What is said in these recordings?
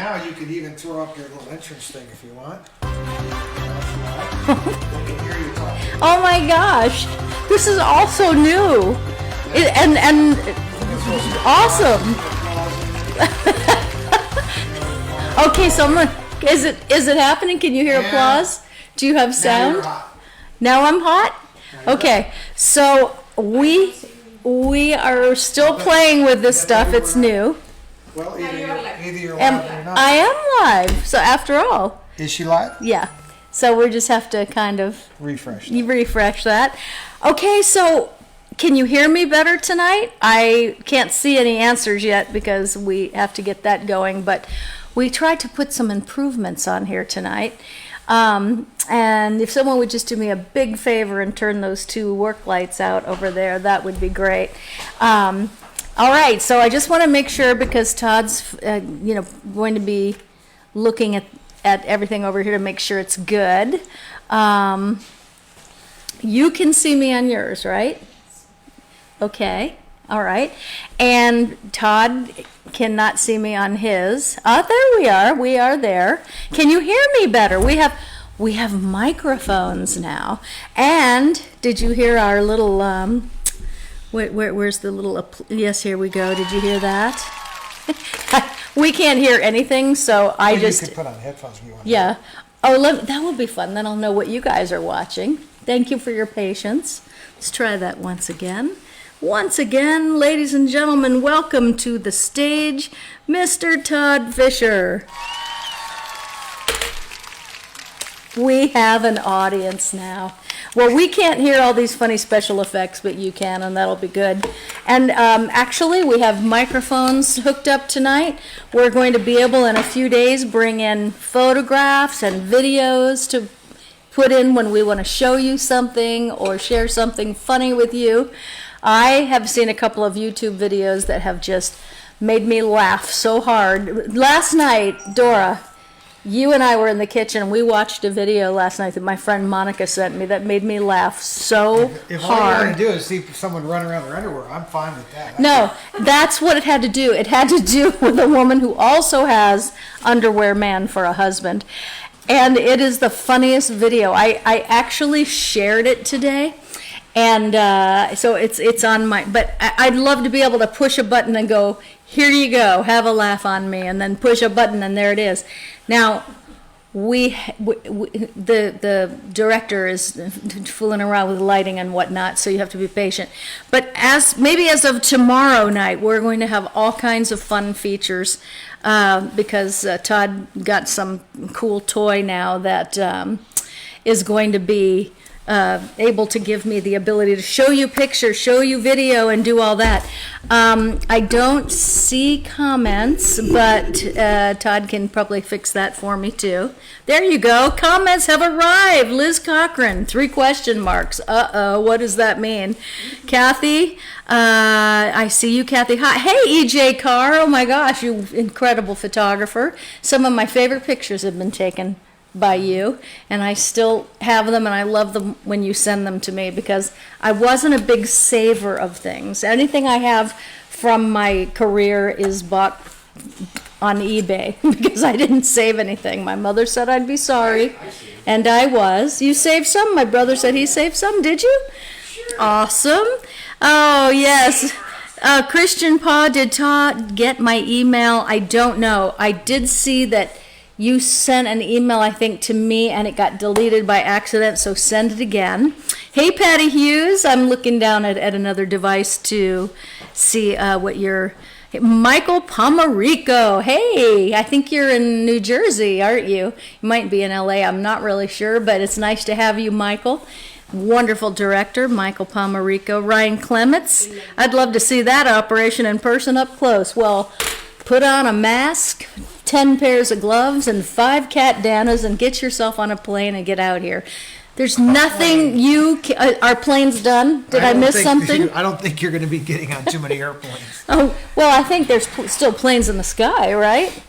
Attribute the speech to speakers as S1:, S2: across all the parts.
S1: now you could even throw up your little entrance thing if you want.
S2: Oh my gosh, this is also new, and awesome. Okay, so I'm gonna, is it happening? Can you hear applause? Do you have sound? Now I'm hot? Okay, so we are still playing with this stuff. It's new.
S1: Well, either you're live or not.
S2: I am live, so after all.
S1: Is she live?
S2: Yeah. So we just have to kind of
S1: refresh
S2: that. Okay, so can you hear me better tonight? I can't see any answers yet because we have to get that going, but we tried to put some improvements on here tonight. And if someone would just do me a big favor and turn those two work lights out over there, that would be great. All right, so I just want to make sure, because Todd's going to be looking at everything over here to make sure it's good. You can see me on yours, right? Okay, all right. And Todd cannot see me on his. There we are there. Can you hear me better? We have microphones now. And did you hear our little, where's the little, yes, here we go. Did you hear that? We can't hear anything, so
S1: you could put on headphones if you want.
S2: Yeah. Oh, that will be fun. Then I'll know what you guys are watching. Thank you for your patience. Let's try that once again. Once again, ladies and gentlemen, welcome to the stage, Mr. Todd Fisher. We have an audience now. Well, we can't hear all these funny special effects, but you can, and that'll be good. And actually, we have microphones hooked up tonight. We're going to be able, in a few days, bring in photographs and videos to put in when we want to show you something or share something funny with you. I have seen a couple of YouTube videos that have just made me laugh so hard. Last night, Dora, you and I were in the kitchen, and we watched a video last night that my friend Monica sent me that made me laugh so hard.
S1: If all you want to do is see someone run around their underwear, I'm fine with that.
S2: No, that's what it had to do. It had to do with a woman who also has underwear man for a husband. And it is the funniest video. I actually shared it today. And so it's on my, but I'd love to be able to push a button and go, here you go, have a laugh on me, and then push a button and there it is. Now, the director is fooling around with lighting and whatnot, so you have to be patient. But maybe as of tomorrow night, we're going to have all kinds of fun features because Todd got some cool toy now that is going to be able to give me the ability to show you pictures, show you video, and do all that. I don't see comments, but Todd can probably fix that for me too. There you go. Comments have arrived. Liz Cochran, 3 question marks. Uh-oh, what does that mean? Kathy, I see you, Kathy. Hi. Hey, EJ Carr. Oh my gosh, you incredible photographer. Some of my favorite pictures have been taken by you, and I still have them, and I love them when you send them to me, because I wasn't a big saver of things. Anything I have from my career is bought on eBay because I didn't save anything. My mother said I'd be sorry, and I was. You saved some? My brother said he saved some. Did you? Sure. Awesome. Oh, yes. Christian Pa, did Todd get my email? I don't know. I did see that you sent an email, I think, to me, and it got deleted by accident, so send it again. Hey, Patty Hughes, I'm looking down at another device to see what you're... Michael Pomerico, hey, I think you're in New Jersey, aren't you? You might be in LA, I'm not really sure, but it's nice to have you, Michael. Wonderful director, Michael Pomerico. Ryan Clements, I'd love to see that operation in person up close. Well, put on a mask, 10 pairs of gloves, and 5 cat danas, and get yourself on a plane and get out here. There's nothing our plane's done? Did I miss something?
S1: I don't think you're going to be getting on too many airplanes.
S2: Oh, well, I think there's still planes in the sky, right?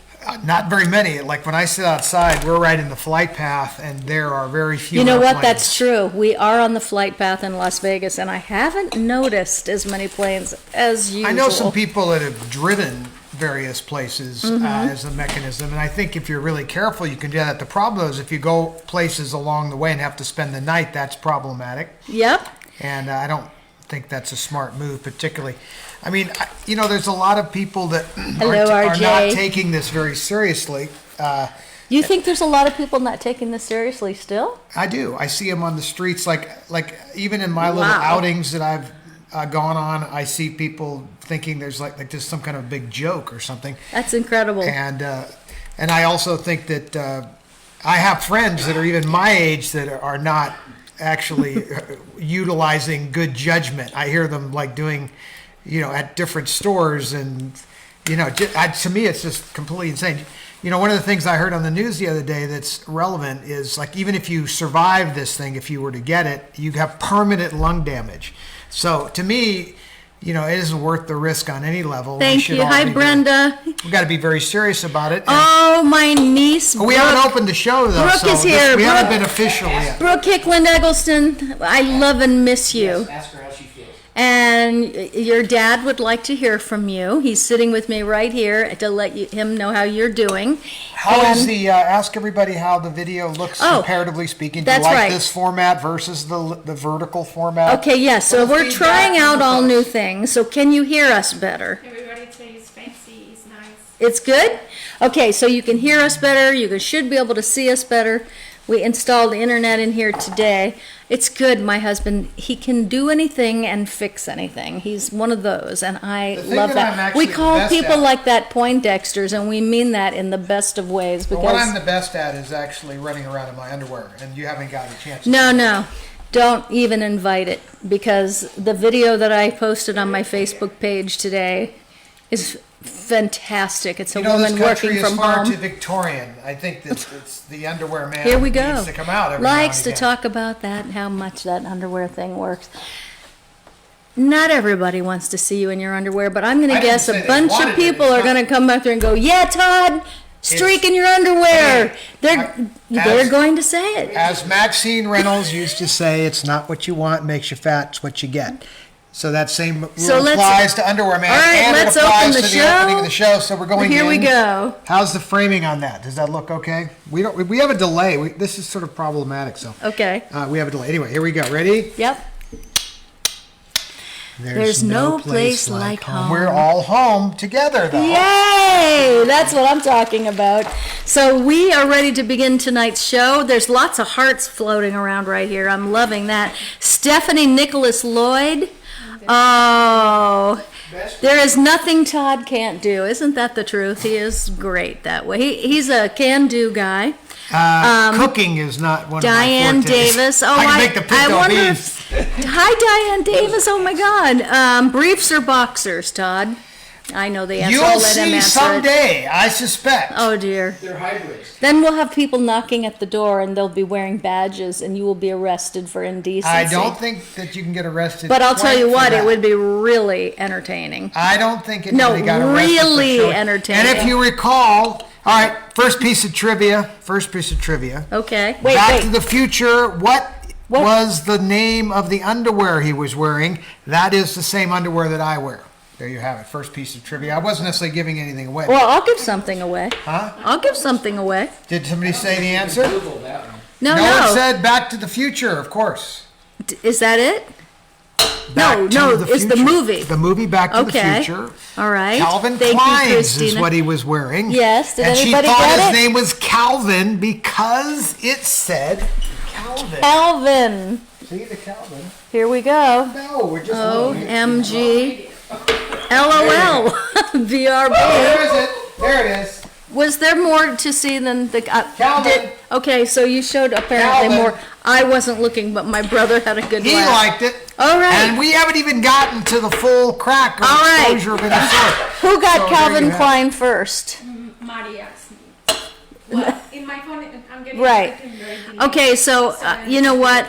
S1: Not very many. Like when I sit outside, we're right in the flight path, and there are very few
S2: You know
S1: airplanes.
S2: what? That's true. We are on the flight path in Las Vegas, and I haven't noticed as many planes as usual.
S1: I know some people that have driven various places as a mechanism. And I think if you're really careful, you can do that. The problem is if you go places along the way and have to spend the night, that's problematic.
S2: Yep.
S1: And I don't think that's a smart move, particularly. I mean, there's a lot of people that are not taking this very seriously.
S2: You think there's a lot of people not taking this seriously still?
S1: I do. I see them on the streets, like even in my little outings that I've gone on, I see people thinking there's like just some kind of big joke or something.
S2: That's incredible.
S1: And I also think that I have friends that are even my age that are not actually utilizing good judgment. I hear them like doing, at different stores, and to me it's just completely insane. One of the things I heard on the news the other day that's relevant is like even if you survive this thing, if you were to get it, you have permanent lung damage. So to me, it isn't worth the risk on any level.
S2: Thank you. Hi, Brenda.
S1: We've got to be very serious about it.
S2: Oh, my niece,
S1: we haven't opened the show, though.
S2: Brooke is here.
S1: We haven't been official yet.
S2: Brooke Hickland Eggleston, I love and miss you.
S3: Yes, ask her how she feels.
S2: And your dad would like to hear from you. He's sitting with me right here to let him know how you're doing.
S1: How is the, ask everybody how the video looks, comparatively speaking. Do you like this format versus the vertical format?
S2: Okay, yes. So we're trying out all new things. So can you hear us better?
S4: Everybody says fancy is nice.
S2: It's good? Okay, so you can hear us better. You should be able to see us better. We installed the internet in here today. It's good. My husband, he can do anything and fix anything. He's one of those, and I love that. We call people like that Poindexters, and we mean that in the best of ways. Because
S1: what I'm the best at is actually running around in my underwear, and you haven't got a chance to
S2: No. Don't even invite it, because the video that I posted on my Facebook page today is fantastic. It's a woman working from home.
S1: This country is far too Victorian. I think that it's the underwear man
S2: Here we go.
S1: needs to come out every
S2: Likes
S1: now
S2: to
S1: and again.
S2: talk about that and how much that underwear thing works. Not everybody wants to see you in your underwear, but I'm going to guess a bunch of people are going to come up there and go, "Yeah, Todd, streak in your underwear." They're going to say it.
S1: As Maxine Reynolds used to say, "It's not what you want makes you fat; it's what you get." So that same rule applies to underwear, man.
S2: All right,
S1: and
S2: let's
S1: it applies
S2: open the
S1: to
S2: show.
S1: the opening of the show. So we're going
S2: Here
S1: in.
S2: we go.
S1: How's the framing on that? Does that look okay? We have a delay. This is sort of problematic. So
S2: Okay.
S1: we have a delay. Anyway, here we go. Ready?
S2: Yep. There's no place like home.
S1: We're all home together, though.
S2: Yay! That's what I'm talking about. So we are ready to begin tonight's show. There's lots of hearts floating around right here. I'm loving that. Stephanie Nicholas Lloyd. Oh, there is nothing Todd can't do. Isn't that the truth? He is great that way. He's a can-do guy.
S1: Cooking is not one
S2: Diane
S1: of my fortes.
S2: Davis. Oh,
S1: I can make the pinto
S2: wonder
S1: beans.
S2: Hi, Diane Davis. Oh my God. Briefs or boxers, Todd? I know the answer.
S1: You'll
S2: I'll let him
S1: see
S2: answer
S1: someday, I suspect.
S2: Oh dear.
S3: They're hybrids.
S2: Then we'll have people knocking at the door, and they'll be wearing badges, and you will be arrested for indecency.
S1: I don't think that you can get arrested.
S2: But I'll tell you what,
S1: it
S2: it would be really entertaining.
S1: I don't think anybody got arrested.
S2: Really
S1: for showing.
S2: entertaining.
S1: And if you recall, all right, first piece of trivia.
S2: Okay.
S1: Back to the Future. What was the name of the underwear he was wearing? That is the same underwear that I wear. There you have it. First piece of trivia. I wasn't necessarily giving anything away.
S2: Well, I'll give something away.
S1: Huh?
S2: I'll give something away.
S1: Did somebody say the answer?
S3: Google that one.
S2: No.
S1: It said Back to the Future, of course.
S2: Is that it?
S1: Back to the
S2: it's the
S1: Future.
S2: movie.
S1: The movie Back to the
S2: Okay.
S1: Future.
S2: All right.
S1: Calvin
S2: Thank you,
S1: Klein's is
S2: Christina.
S1: what he was wearing.
S2: Yes. Did
S1: and she
S2: anybody
S1: thought
S2: get
S1: his
S2: it?
S1: name was Calvin because it said Calvin.
S2: Calvin.
S1: See the Calvin?
S2: Here we go.
S1: No, we're just
S2: OMG. LOL. BRB.
S1: There is it. There it is.
S2: Was there more to see than the...
S1: Calvin.
S2: Okay, so you showed apparently
S1: Calvin.
S2: more. I wasn't looking, but my brother had a good
S1: He
S2: laugh.
S1: liked it.
S2: All right.
S1: And we haven't even gotten to the full crack or
S2: All right.
S1: exposure of any sort.
S2: Who got
S1: So there
S2: Calvin
S1: you have
S2: Klein first?
S4: Maria asked me. Well, in my phone, I'm getting
S2: Right.
S4: everything ready.
S2: Okay, so you know what?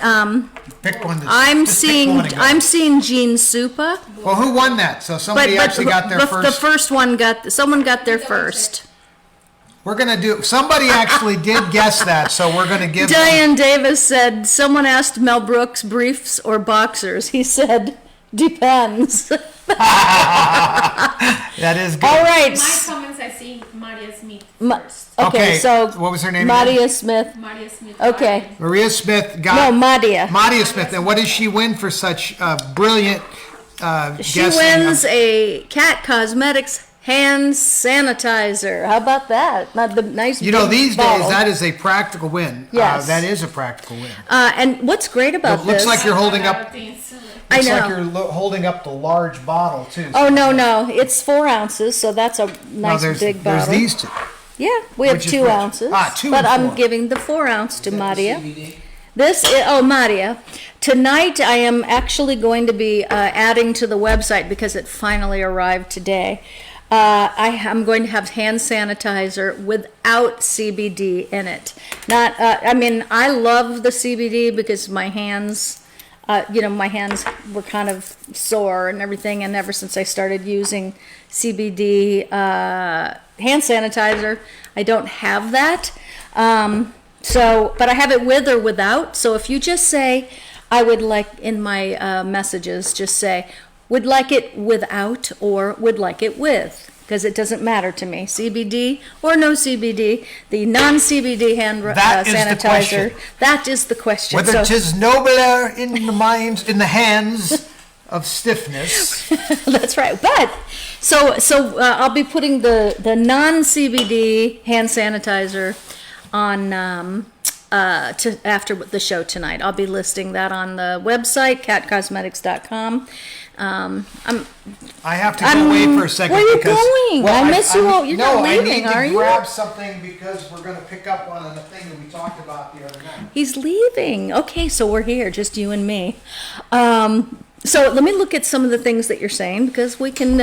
S1: Pick one.
S2: I'm
S1: just pick
S2: seeing
S1: one and go.
S2: I'm seeing Gene Supa,
S1: Well, who won that? So somebody actually got there
S2: the
S1: first.
S2: first one someone got there first.
S1: We're gonna do. Somebody actually did guess that, so we're gonna give. them-
S2: Diane Davis said someone asked Mel Brooks briefs or boxers. He said depends.
S1: That is good.
S2: All right.
S4: My comments, I see Maria Smith
S2: Ma-
S4: first.
S2: Okay, so.
S1: what was her name?
S2: Maria Smith.
S4: Maria Smith.
S2: Okay.
S1: Maria Smith
S2: No,
S1: got
S2: Madia.
S1: Madia Smith. And what does she win for such brilliant
S2: She
S1: guessing?
S2: wins a Cat Cosmetics hand sanitizer. How about that? Not the nice
S1: You know,
S2: big
S1: these
S2: bottle.
S1: days, that is a practical win.
S2: Yes.
S1: That is a practical win.
S2: And what's great about
S1: It looks
S2: this?
S1: like you're holding up.
S2: I
S1: Looks
S2: know.
S1: like you're holding up the large bottle too.
S2: Oh, no, it's 4 ounces, so that's a
S1: No,
S2: nice
S1: there's
S2: big bottle.
S1: these two.
S2: Yeah, we have
S1: Which is
S2: 2
S1: which?
S2: ounces.
S1: Ah, 2
S2: but
S1: and
S2: I'm
S1: 4.
S2: giving the 4 ounce to Madia.
S3: CBD.
S2: Madia. Tonight I am actually going to be adding to the website because it finally arrived today. I am going to have hand sanitizer without CBD in it. Not, I love the CBD because my hands, my hands were kind of sore and everything, and ever since I started using CBD hand sanitizer, I don't have that. But I have it with or without. So if you just say, I would like in my messages, just say, would like it without or would like it with, because it doesn't matter to me. CBD or no CBD, the non-CBD hand
S1: That is the
S2: sanitizer.
S1: question.
S2: That is the question.
S1: Whether
S2: So-
S1: 'tis nobler in the hands of stiffness.
S2: That's right. But so I'll be putting the non-CBD hand sanitizer on after the show tonight. I'll be listing that on the website catcosmetics.com.
S1: I have to go away for a second.
S2: Where are you
S1: because,
S2: going?
S1: Well,
S2: I miss you all. You're
S1: no,
S2: not leaving,
S1: I need
S2: are
S1: to
S2: you?
S1: grab something because we're going to pick up on the thing that we talked about the other night.
S2: He's leaving. Okay, so we're here, just you and me. So let me look at some of the things that you're saying because we can.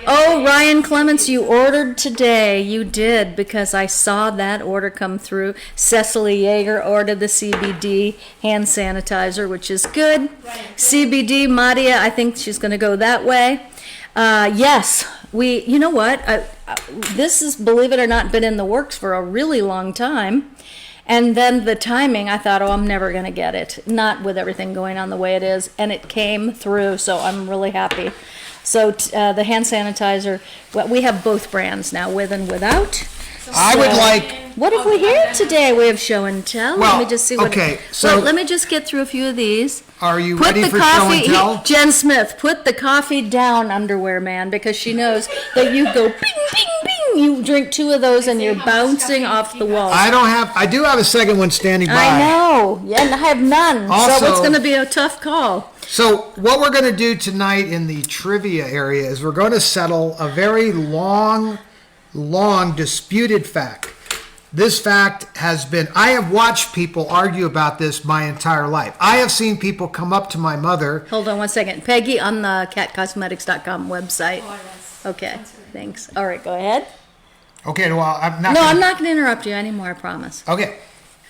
S2: Ryan Clements, you ordered today. You did because I saw that order come through. Cecily Yeager ordered the CBD hand sanitizer, which is good. CBD, Madia, I think she's going to go that way. Yes, you know what? This is, believe it or not, been in the works for a really long time. And then the timing, I thought, I'm never going to get it. Not with everything going on the way it is. And it came through, so I'm really happy. So the hand sanitizer, we have both brands now, with and without.
S1: I would like.
S2: What have we here today? We have show and tell.
S1: Well,
S2: Let me just see what.
S1: okay, so-
S2: let me just get through a few of these.
S1: Are you
S2: Put
S1: ready
S2: the
S1: for
S2: coffee,
S1: show and tell?
S2: Jen Smith, put the coffee down, underwear man, because she knows that you go bing, bing, bing. You drink 2 of those and you're bouncing off the wall.
S1: I do have a second one standing by.
S2: I know. Yeah, and I have none. So
S1: Also-
S2: it's going to be a tough call.
S1: So what we're going to do tonight in the trivia area is we're going to settle a very long disputed fact. This fact has been, I have watched people argue about this my entire life. I have seen people come up to my mother.
S2: Hold on one second. Peggy on the catcosmetics.com website.
S4: Oh, yes.
S2: Okay, thanks. All right, go ahead.
S1: Okay, well, I'm not.
S2: No,
S1: gonna-
S2: I'm not going to interrupt you anymore, I promise.
S1: Okay.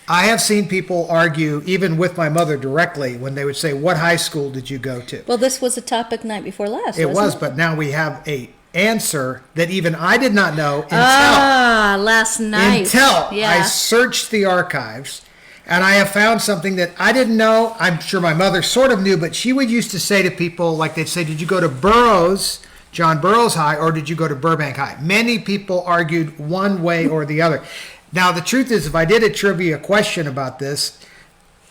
S1: I have seen people argue, even with my mother directly, when they would say, what high school did you go to?
S2: Well, this was a topic night before last,
S1: It
S2: wasn't
S1: was, but now we have a answer that even I did not know until
S2: last night.
S1: I
S2: Yeah.
S1: searched the archives, and I have found something that I didn't know. I'm sure my mother sort of knew, but she would used to say to people, like they'd say, did you go to John Burroughs High, or did you go to Burbank High? Many people argued one way or the other. Now, the truth is, if I did a trivia question about this,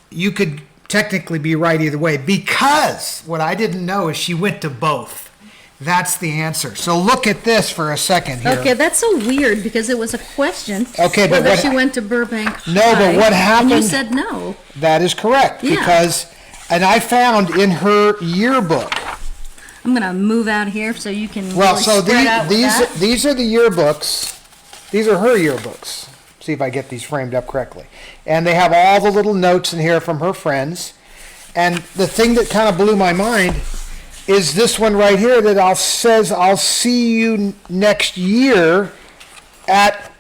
S1: you could technically be right either way, because what I didn't know is she went to both. That's the answer. So look at this for a second here.
S2: Okay, that's so weird because it was a question.
S1: Okay, but
S2: whether
S1: what
S2: she
S1: ha-
S2: went to Burbank.
S1: No, but
S2: High,
S1: what
S2: And you
S1: happened-
S2: said no.
S1: That is correct,
S2: Yeah.
S1: because, and I found in her yearbook.
S2: I'm gonna move out here so you can
S1: Well,
S2: really
S1: so
S2: spread out with that.
S1: these are the yearbooks. These are her yearbooks. See if I get these framed up correctly. And they have all the little notes in here from her friends. And the thing that kind of blew my mind is this one right here that says, I'll see you next year at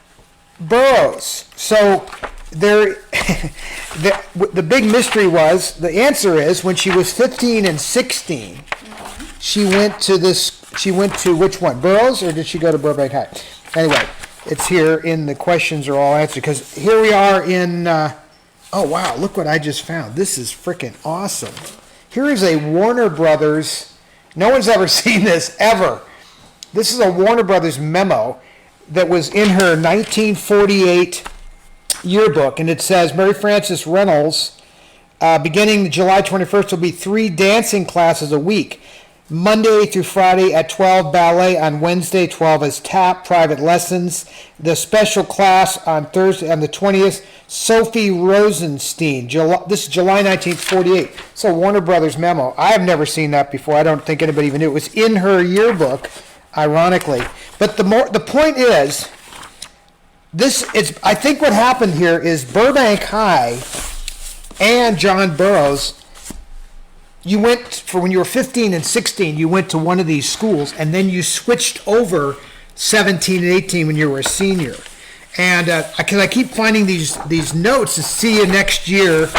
S1: Burroughs. So there, the big mystery was, the answer is, when she was 15 and 16, she went to which one? Burroughs, or did she go to Burbank High? Anyway, it's here in the questions are all answered, because here we are in, oh wow, look what I just found. This is freaking awesome. Here is a Warner Brothers No one's ever seen this, ever. This is a Warner Brothers memo that was in her 1948 yearbook, and it says, Mary Frances Reynolds, beginning July 21st, will be 3 dancing classes a week. Monday through Friday at 12 ballet, on Wednesday 12 is tap, private lessons. The special class on Thursday, on the 20th, Sophie Rosenstein. This is July 1948. So Warner Brothers memo. I have never seen that before. I don't think anybody even knew. It was in her yearbook, ironically. But the point is, I think what happened here is Burbank High and John Burroughs, you went, for when you were 15 and 16, you went to one of these schools, and then you switched over 17 and 18 when you were a senior. And because I keep finding these notes to see you next year,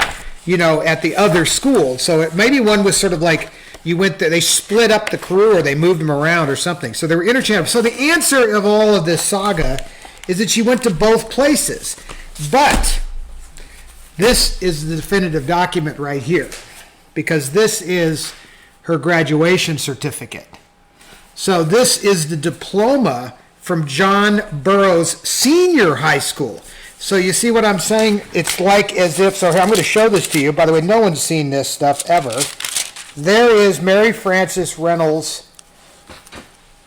S1: at the other school. So maybe one was sort of like you went there, they split up the crew, or they moved them around or something. So they were interchangeable. So the answer of all of this saga is that she went to both places. But this is the definitive document right here, because this is her graduation certificate. So this is the diploma from John Burroughs Senior High School. So you see what I'm saying? It's like as if, so I'm going to show this to you. By the way, no one's seen this stuff ever. There is Mary Frances Reynolds'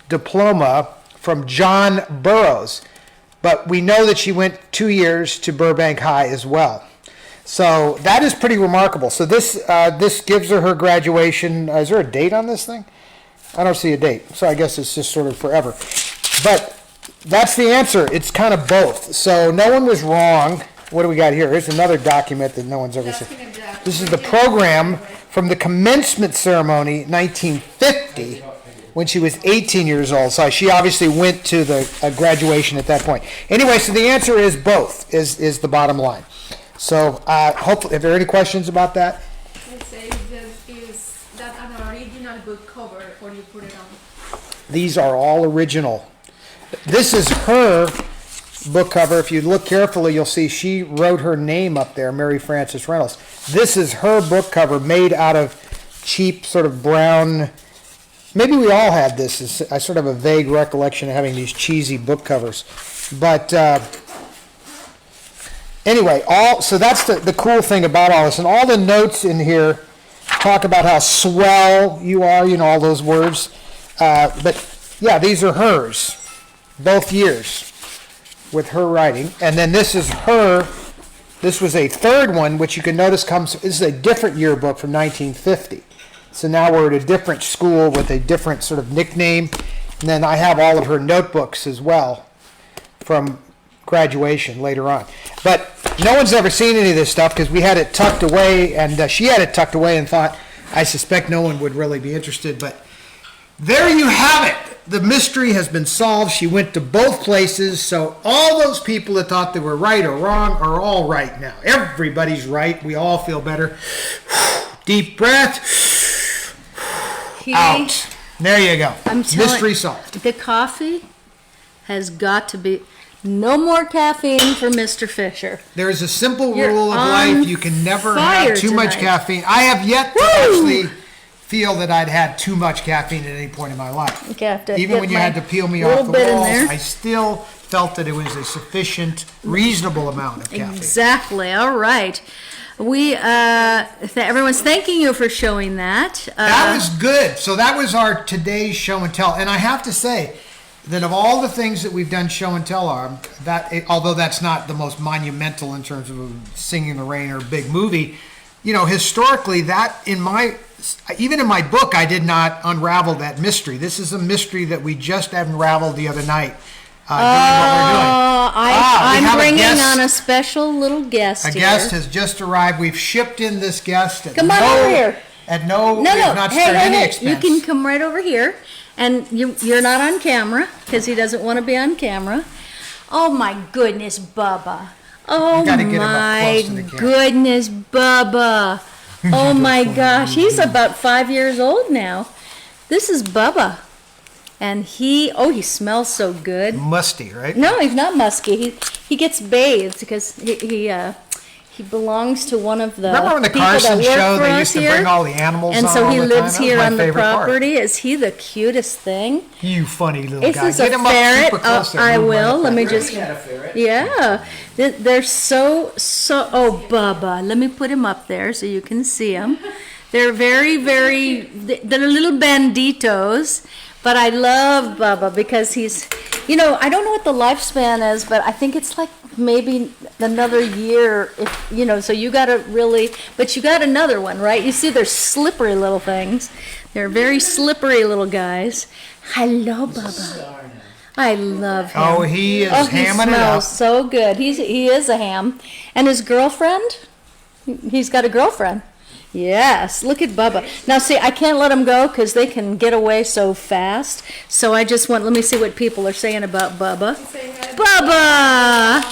S1: diploma from John Burroughs. But we know that she went 2 years to Burbank High as well. So that is pretty remarkable. So this gives her graduation. Is there a date on this thing? I don't see a date. So I guess it's just sort of forever. But that's the answer. It's kind of both. So no one was wrong. What do we got here? Here's another document that no one's ever seen. This is the program from the commencement ceremony, 1950, when she was 18 years old. So she obviously went to the graduation at that point. Anyway, so the answer is both, is the bottom line. So hopefully, if there are any questions about that?
S4: Let's say, is that an original book cover, or you put it on?
S1: These are all original. This is her book cover. If you look carefully, you'll see she wrote her name up there, Mary Frances Reynolds. This is her book cover, made out of cheap sort of brown. Maybe we all had this. I sort of have a vague recollection of having these cheesy book covers. But anyway, so that's the cool thing about all this. And all the notes in here talk about how swell you are, all those words. But yeah, these are hers, both years, with her writing. And then this is her. This was a third one, which you can notice this is a different yearbook from 1950. So now we're at a different school with a different sort of nickname. And then I have all of her notebooks as well from graduation later on. But no one's ever seen any of this stuff because we had it tucked away, and she had it tucked away and thought, I suspect no one would really be interested. But there you have it. The mystery has been solved. She went to both places. So all those people that thought they were right or wrong are all right now. Everybody's right. We all feel better. Deep breath. Out. There you go. Mystery solved.
S2: The coffee has got to be no more caffeine for Mr. Fisher.
S1: There is a simple
S2: You're
S1: rule of
S2: on
S1: life. You can never
S2: fire
S1: have too much
S2: tonight.
S1: caffeine. I have yet to actually feel that I'd had too much caffeine at any point in my life.
S2: Okay, I have to
S1: Even
S2: get
S1: when you
S2: my
S1: had to peel me
S2: little
S1: off the
S2: bit in
S1: walls,
S2: there.
S1: I still felt that it was a sufficient, reasonable amount of caffeine.
S2: Exactly. All right. Everyone's thanking you for showing that.
S1: That was good. So that was our today's show and tell. And I have to say that of all the things that we've done show and tell on, although that's not the most monumental in terms of Singing in the Rain or a big movie, historically even in my book, I did not unravel that mystery. This is a mystery that we just unraveled the other night. Doing what we're doing.
S2: I'm bringing on a special little guest
S1: A
S2: here.
S1: guest has just arrived. We've shipped in this guest.
S2: Come on over here.
S1: At no,
S2: No,
S1: we have not spared any
S2: You
S1: expense.
S2: can come right over here. And you're not on camera because he doesn't want to be on camera. Oh my goodness, Bubba. Oh
S1: You gotta get him up
S2: my
S1: close to the camera.
S2: goodness, Bubba. Oh my gosh, he's about 5 years old now. This is Bubba. And he smells so good.
S1: Musty, right?
S2: No, he's not musky. He gets bathed because He belongs to one of the
S1: Remember when the
S2: people
S1: Carson
S2: that work
S1: show,
S2: for
S1: they
S2: us
S1: used to
S2: here?
S1: bring all the animals
S2: And
S1: on
S2: so
S1: all
S2: he
S1: the
S2: lives
S1: time? That
S2: here
S1: was my
S2: on the
S1: favorite part.
S2: property. Is he the cutest thing?
S1: You funny little
S2: This
S1: guy.
S2: is a
S1: Get him up
S2: ferret.
S1: super close there.
S2: I
S1: Move right
S2: will.
S1: up
S2: Let
S1: that
S2: me
S1: way.
S2: just.
S3: We had a ferret.
S2: Yeah, they're so. Oh, Bubba, let me put him up there so you can see him. They're very. They're little banditos, but I love Bubba because he's. I don't know what the lifespan is, but I think it's like maybe another year. So you got to really. But you got another one, right? You see, they're slippery little things. They're very slippery little guys. Hello, Bubba. I love him.
S1: Oh, he is
S2: Oh, he
S1: hamming it
S2: smells
S1: up.
S2: so good. He is a ham. And his girlfriend? He's got a girlfriend. Yes, look at Bubba. Now see, I can't let them go because they can get away so fast. So I just let me see what people are saying about Bubba.
S4: Say hi.
S2: Bubba!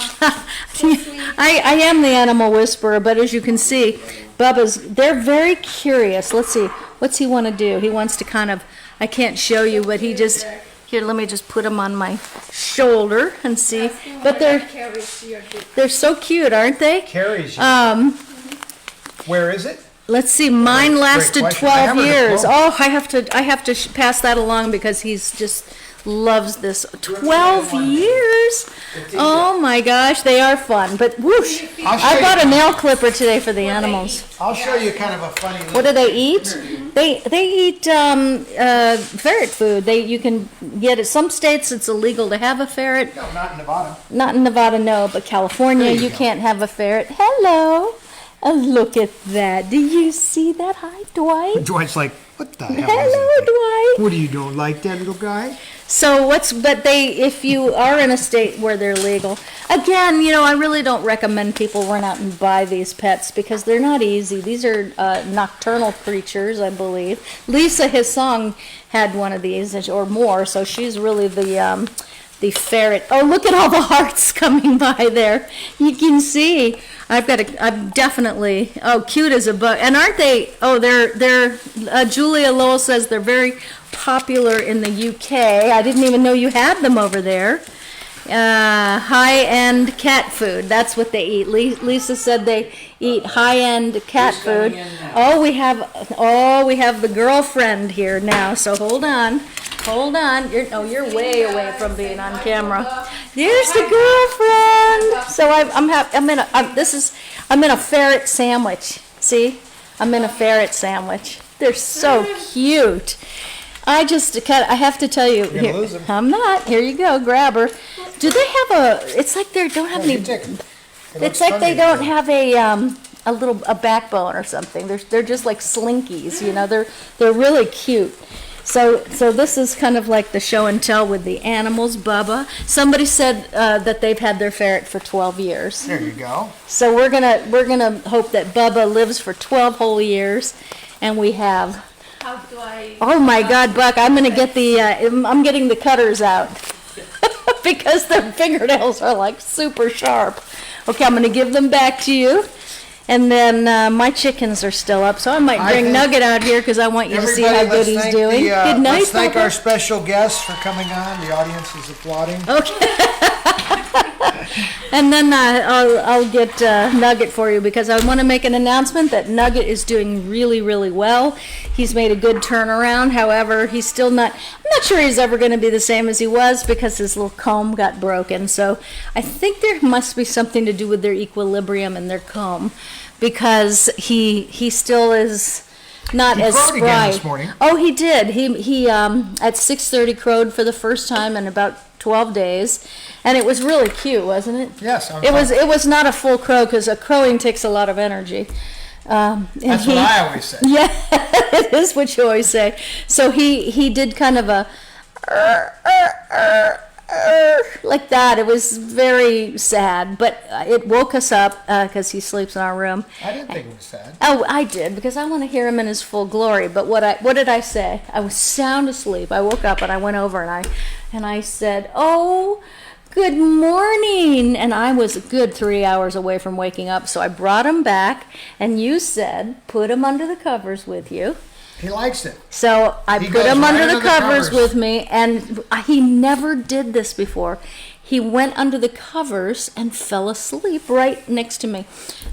S2: I am the animal whisperer, but as you can see, they're very curious. Let's see, what's he want to do? He wants to kind of, I can't show you, but here, let me just put him on my shoulder and see. But they're so cute, aren't they?
S1: Carries you. Where is it?
S2: Let's see, mine
S1: Great
S2: lasted
S1: question. I have
S2: 12
S1: a
S2: years.
S1: diploma.
S2: Oh, I have to pass that along because he's just loves this. 12 years? Oh my gosh, they are fun. But whoosh,
S1: I'll show
S2: I bought
S1: you.
S2: a nail clipper today for the animals.
S1: I'll show you kind of a funny little.
S2: What do they eat? They eat ferret food. You can get it. Some states it's illegal to have a ferret.
S1: No, not in Nevada.
S2: Not in Nevada, no, but California,
S1: There you
S2: you
S1: go.
S2: can't have a ferret. Hello. Look at that. Do you see that? Hi, Dwight.
S1: Dwight's like, what the hell is
S2: Hello,
S1: that?
S2: Dwight.
S1: What do you don't like that little guy?
S2: So if you are in a state where they're legal, again, I really don't recommend people run out and buy these pets because they're not easy. These are nocturnal creatures, I believe. Lisa, his song, had one of these or more, so she's really the ferret. Oh, look at all the hearts coming by there. You can see. I'm definitely, cute as a bug. And aren't they, they're Julia Lowell says they're very popular in the UK. I didn't even know you had them over there. High-end cat food, that's what they eat. Lisa said they eat high-end cat
S3: Who's coming
S2: food.
S3: in now?
S2: We have the girlfriend here now, so hold on. You're way away from being on camera. There's the girlfriend. So I'm in a ferret sandwich. See, I'm in a ferret sandwich. They're so cute. I have to tell you.
S1: You're gonna lose 'em.
S2: I'm not. Here you go. Grab her. Do they have it's like they don't have
S1: Yeah,
S2: any.
S1: you take 'em. It
S2: It's
S1: looks
S2: like they
S1: funny.
S2: don't have a backbone or something. They're just like slinkies, They're really cute. So this is kind of like the show and tell with the animals, Bubba. Somebody said that they've had their ferret for 12 years.
S1: There you go.
S2: So we're gonna hope that Bubba lives for 12 whole years, and we have.
S4: How do I?
S2: Oh my God, Buck! I'm getting the cutters out because their fingernails are like super sharp. Okay, I'm gonna give them back to you. And then my chickens are still up, so I might bring
S1: think-
S2: Nugget out here because I want you to see how
S1: Everybody,
S2: good he's doing. Good night,
S1: let's thank
S2: Papa.
S1: our special guests for coming on. The audience is applauding.
S2: And then I'll get Nugget for you because I want to make an announcement that Nugget is doing really, really well. He's made a good turnaround. However, he's still not. I'm not sure he's ever going to be the same as he was because his little comb got broken. So I think there must be something to do with their equilibrium and their comb because he still is not
S1: He
S2: as
S1: crowed again
S2: spry.
S1: this morning.
S2: Oh, he did. He at 6:30 crowed for the first time in about 12 days, and it was really cute, wasn't it?
S1: Yes,
S2: It was not a full crow because a crowing takes a lot of energy. And
S1: That's what I always say.
S2: Yeah, it is what you always say. So he did kind of a like that. It was very sad, but it woke us up because he sleeps in our room.
S1: I didn't think it was sad.
S2: Oh, I did because I want to hear him in his full glory. But what did I say? I was sound asleep. I woke up and I went over and I said, "Oh, good morning." And I was a good 3 hours away from waking up, so I brought him back. And you said, "Put him under the covers with you."
S1: He likes it.
S2: So I
S1: He
S2: put
S1: goes
S2: him
S1: right
S2: under the
S1: under the
S2: covers
S1: covers.
S2: with me, and he never did this before. he went under the covers and fell asleep right next to me.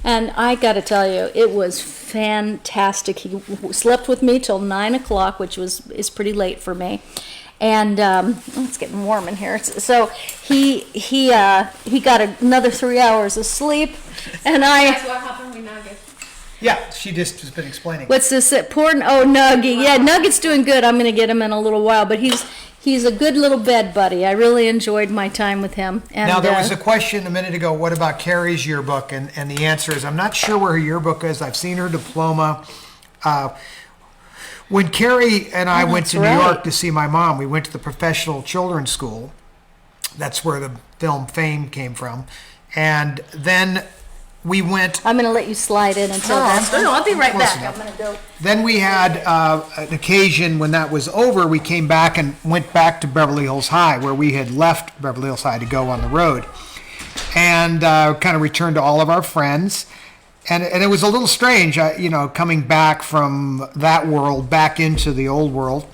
S2: And I got to tell you, it was fantastic. He slept with me till 9 o'clock, which is pretty late for me. And it's getting warm in here. So he got another 3 hours of sleep, and
S4: That's what happened with Nugget.
S1: Yeah, she just has been explaining.
S2: what's this? Nugget. Yeah, Nugget's doing good. I'm going to get him in a little while, but he's a good little bed buddy. I really enjoyed my time with him. And,
S1: Now, there was a question a minute ago, what about Carrie's yearbook? And the answer is, I'm not sure where her yearbook is. I've seen her diploma. When Carrie and I went to New York to see my mom, we went to the Professional Children's School. That's where the film Fame came from. And then we went...
S2: I'm going to let you slide in until then. No, I'll be right
S1: Close
S2: back.
S1: enough.
S2: I'm going to go.
S1: Then we had an occasion when that was over, we came back and went back to Beverly Hills High, where we had left Beverly Hills High to go on the road. And kind of returned to all of our friends. And it was a little strange, coming back from that world back into the old world.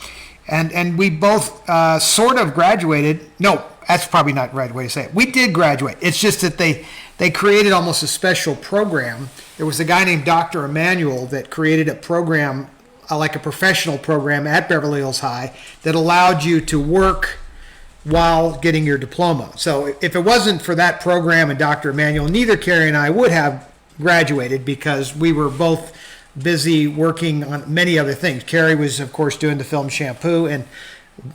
S1: And we both sort of graduated. No, that's probably not the right way to say it. We did graduate. It's just that they created almost a special program. There was a guy named Dr. Emmanuel that created a program, like a professional program at Beverly Hills High, that allowed you to work while getting your diploma. So if it wasn't for that program and Dr. Emmanuel, neither Carrie and I would have graduated, because we were both busy working on many other things. Carrie was, of course, doing the film Shampoo, and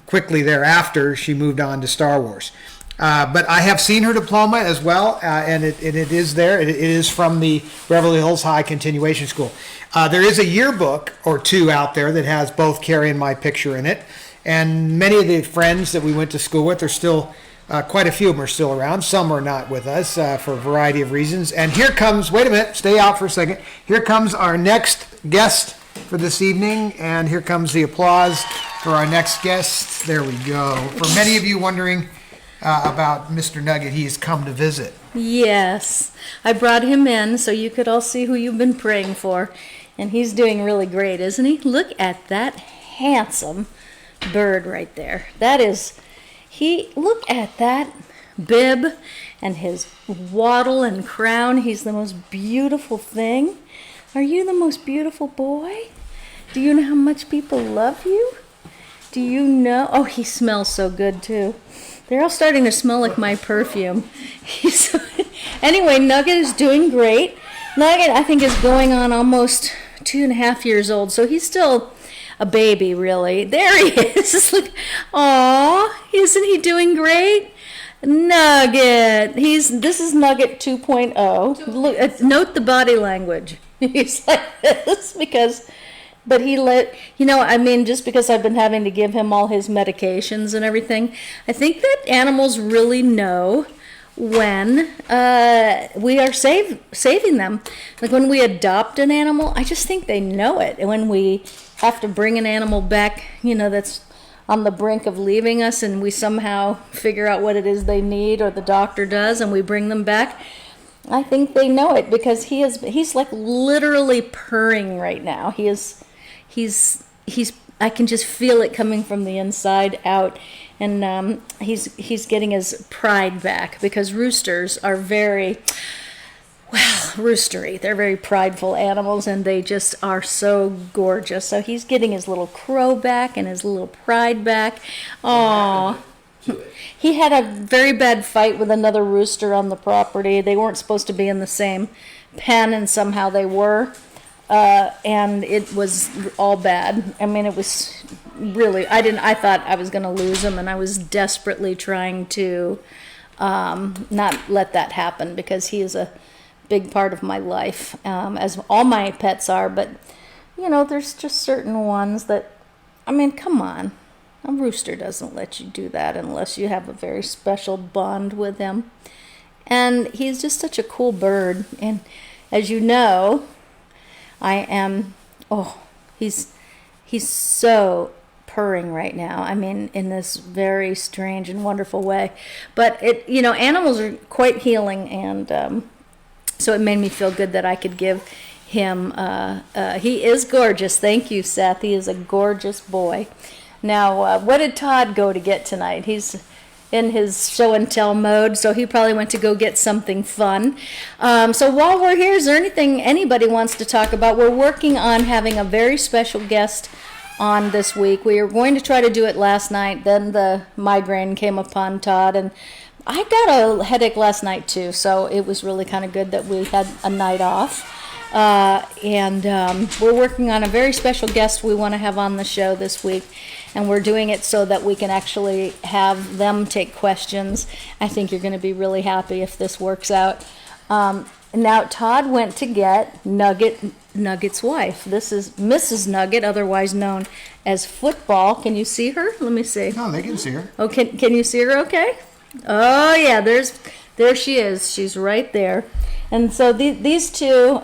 S1: quickly thereafter she moved on to Star Wars. But I have seen her diploma as well, and it is there. It is from the Beverly Hills High Continuation School. There is a yearbook or two out there that has both Carrie and my picture in it, and many of the friends that we went to school with are still quite a few of them are still around. Some are not with us for a variety of reasons. And here comes, wait a minute, stay out for a second. Here comes our next guest for this evening, and here comes the applause for our next guest. There we go. For many of you wondering about Mr. Nugget, he has come to visit.
S2: Yes, I brought him in so you could all see who you've been praying for. And he's doing really great, isn't he? Look at that handsome bird right there. Look at that bib and his wattle and crown. He's the most beautiful thing. Are you the most beautiful boy? Do you know how much people love you? Do you know? Oh, he smells so good too. They're all starting to smell like my perfume. Anyway, Nugget is doing great. Nugget, I think, is going on almost 2.5 years old, so he's still a baby, really. There he is. Aw, isn't he doing great? Nugget. This is Nugget 2.0. Look, note the body language. He's like this just because I've been having to give him all his medications and everything, I think that animals really know when we are saving them. Like when we adopt an animal, I just think they know it. And when we have to bring an animal back, that's on the brink of leaving us, and we somehow figure out what it is they need, or the doctor does, and we bring them back, I think they know it, because he's like literally purring right now. He's I can just feel it coming from the inside out, and he's getting his pride back, because roosters are very roostery. They're very prideful animals, and they just are so gorgeous. So he's getting his little crow back and his little pride back. Aww. He had a very bad fight with another rooster on the property. They weren't supposed to be in the same pen, and somehow they were. And it was all bad. I mean, it was really, I thought I was going to lose him, and I was desperately trying to not let that happen, because he is a big part of my life, as all my pets are. But, there's just certain ones that, come on. A rooster doesn't let you do that unless you have a very special bond with him. And he's just such a cool bird. And as you know, he's so purring right now. In this very strange and wonderful way. But animals are quite healing, and so it made me feel good that I could give him. He is gorgeous. Thank you, Seth. He is a gorgeous boy. Now, what did Todd go to get tonight? He's in his show and tell mode, so he probably went to go get something fun. So while we're here, is there anything anybody wants to talk about? We're working on having a very special guest on this week. We were going to try to do it last night, then the migraine came upon Todd, and I got a headache last night too, so it was really kind of good that we had a night off. We're working on a very special guest we want to have on the show this week, and we're doing it so that we can actually have them take questions. I think you're going to be really happy if this works out. Now, Todd went to get Nugget's wife. This is Mrs. Nugget, otherwise known as Football. Can you see her? Let me see.
S1: No, they can see her.
S2: Oh, can you see her okay? Oh, yeah, there she is. She's right there. And so these two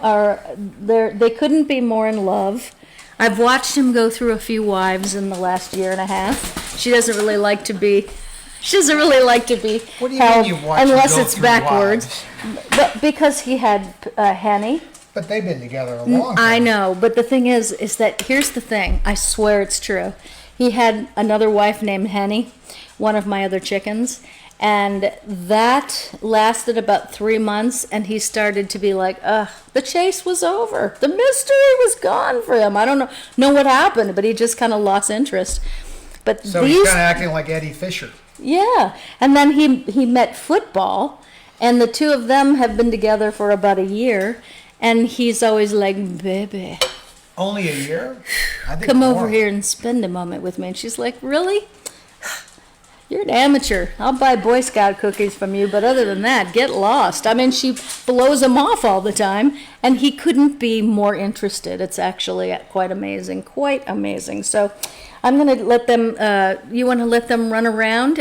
S2: they couldn't be more in love. I've watched him go through a few wives in the last year and a half. She doesn't really like to be
S1: What do you
S2: held
S1: mean you've watched him
S2: unless
S1: go
S2: it's
S1: through
S2: backwards. But because he had Henny.
S1: But they've been together a long time.
S2: I know, but the thing is that here's the thing. I swear it's true. He had another wife named Henny, one of my other chickens. And that lasted about 3 months, and he started to be like, the chase was over. The mystery was gone for him. I don't know what happened, but he just kind of lost interest. But
S1: So he's kind of acting like Eddie Fisher.
S2: yeah. And then he met Football, and the two of them have been together for about a year, and he's always like, baby,
S1: Only a year? I think
S2: come
S1: more.
S2: over here and spend a moment with me. And she's like, really? You're an amateur. I'll buy Boy Scout cookies from you, but other than that, get lost. I mean, she blows him off all the time, and he couldn't be more interested. It's actually quite amazing, So I'm going to let them, you want to let them run around?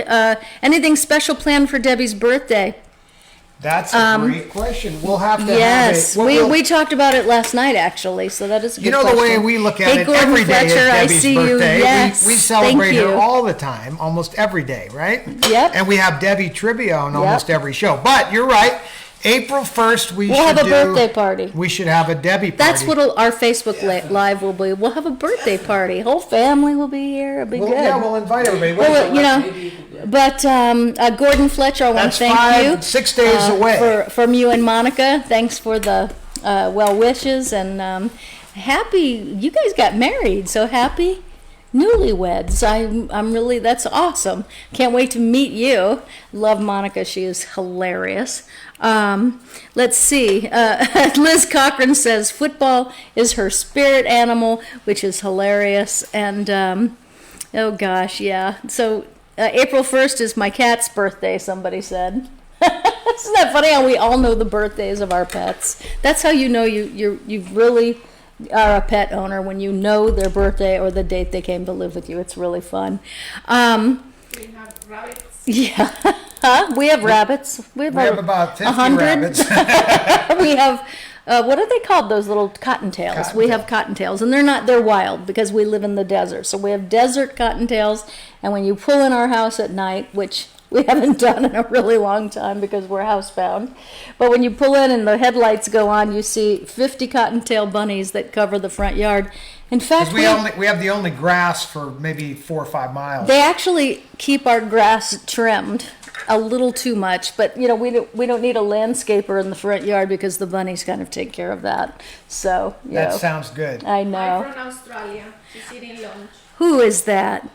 S2: Anything special planned for Debbie's birthday?
S1: That's a great question. We'll have to
S2: Yes,
S1: have it.
S2: we talked about it last night, actually, so that is a good
S1: You know,
S2: question.
S1: the way we look at
S2: Hey,
S1: it,
S2: Gordon
S1: every day is
S2: Fletcher, I
S1: Debbie's
S2: see you.
S1: birthday.
S2: Yes,
S1: We celebrate
S2: thank
S1: her
S2: you.
S1: all the time, almost every day, right?
S2: Yep.
S1: And we have Debbie trivia on almost every show. But you're right. April 1st,
S2: We'll have a birthday party.
S1: We should have a Debbie party.
S2: That's what our Facebook Live will be. We'll have a birthday party. Whole family will be here. It'll be good.
S1: Yeah, we'll invite everybody. What is
S2: Well,
S1: it?
S2: you know, but Gordon Fletcher, I want
S1: That's
S2: to thank you.
S1: 6 days away.
S2: From you and Monica. Thanks for the well wishes, and happy, you guys got married, so happy newlyweds. I'm really, that's awesome. Can't wait to meet you. Love Monica. She is hilarious. Let's see. Liz Cochran says Football is her spirit animal, which is hilarious. And, oh gosh, yeah. So, April 1st is my cat's birthday, somebody said. Isn't that funny how we all know the birthdays of our pets? That's how you know you really are a pet owner, when you know their birthday or the date they came to live with you. It's really fun.
S4: We have rabbits.
S2: Yeah. Huh? We have rabbits. We have
S1: about 50
S2: 100.
S1: rabbits.
S2: We have, what are they called? Those little cottontails. We have cottontails, and they're wild because we live in the desert. So we have desert cottontails, and when you pull in our house at night, which we haven't done in a really long time because we're housebound, but when you pull in and the headlights go on, you see 50 cottontail bunnies that cover the front yard. In fact,
S1: we have the only grass for maybe 4 or 5 miles.
S2: they actually keep our grass trimmed a little too much, but you know, we don't need a landscaper in the front yard because the bunnies kind of take care of that. So, you
S1: That
S2: know,
S1: sounds good.
S2: I
S4: I'm
S2: know.
S4: from Australia. She's eating lunch.
S2: Who is that?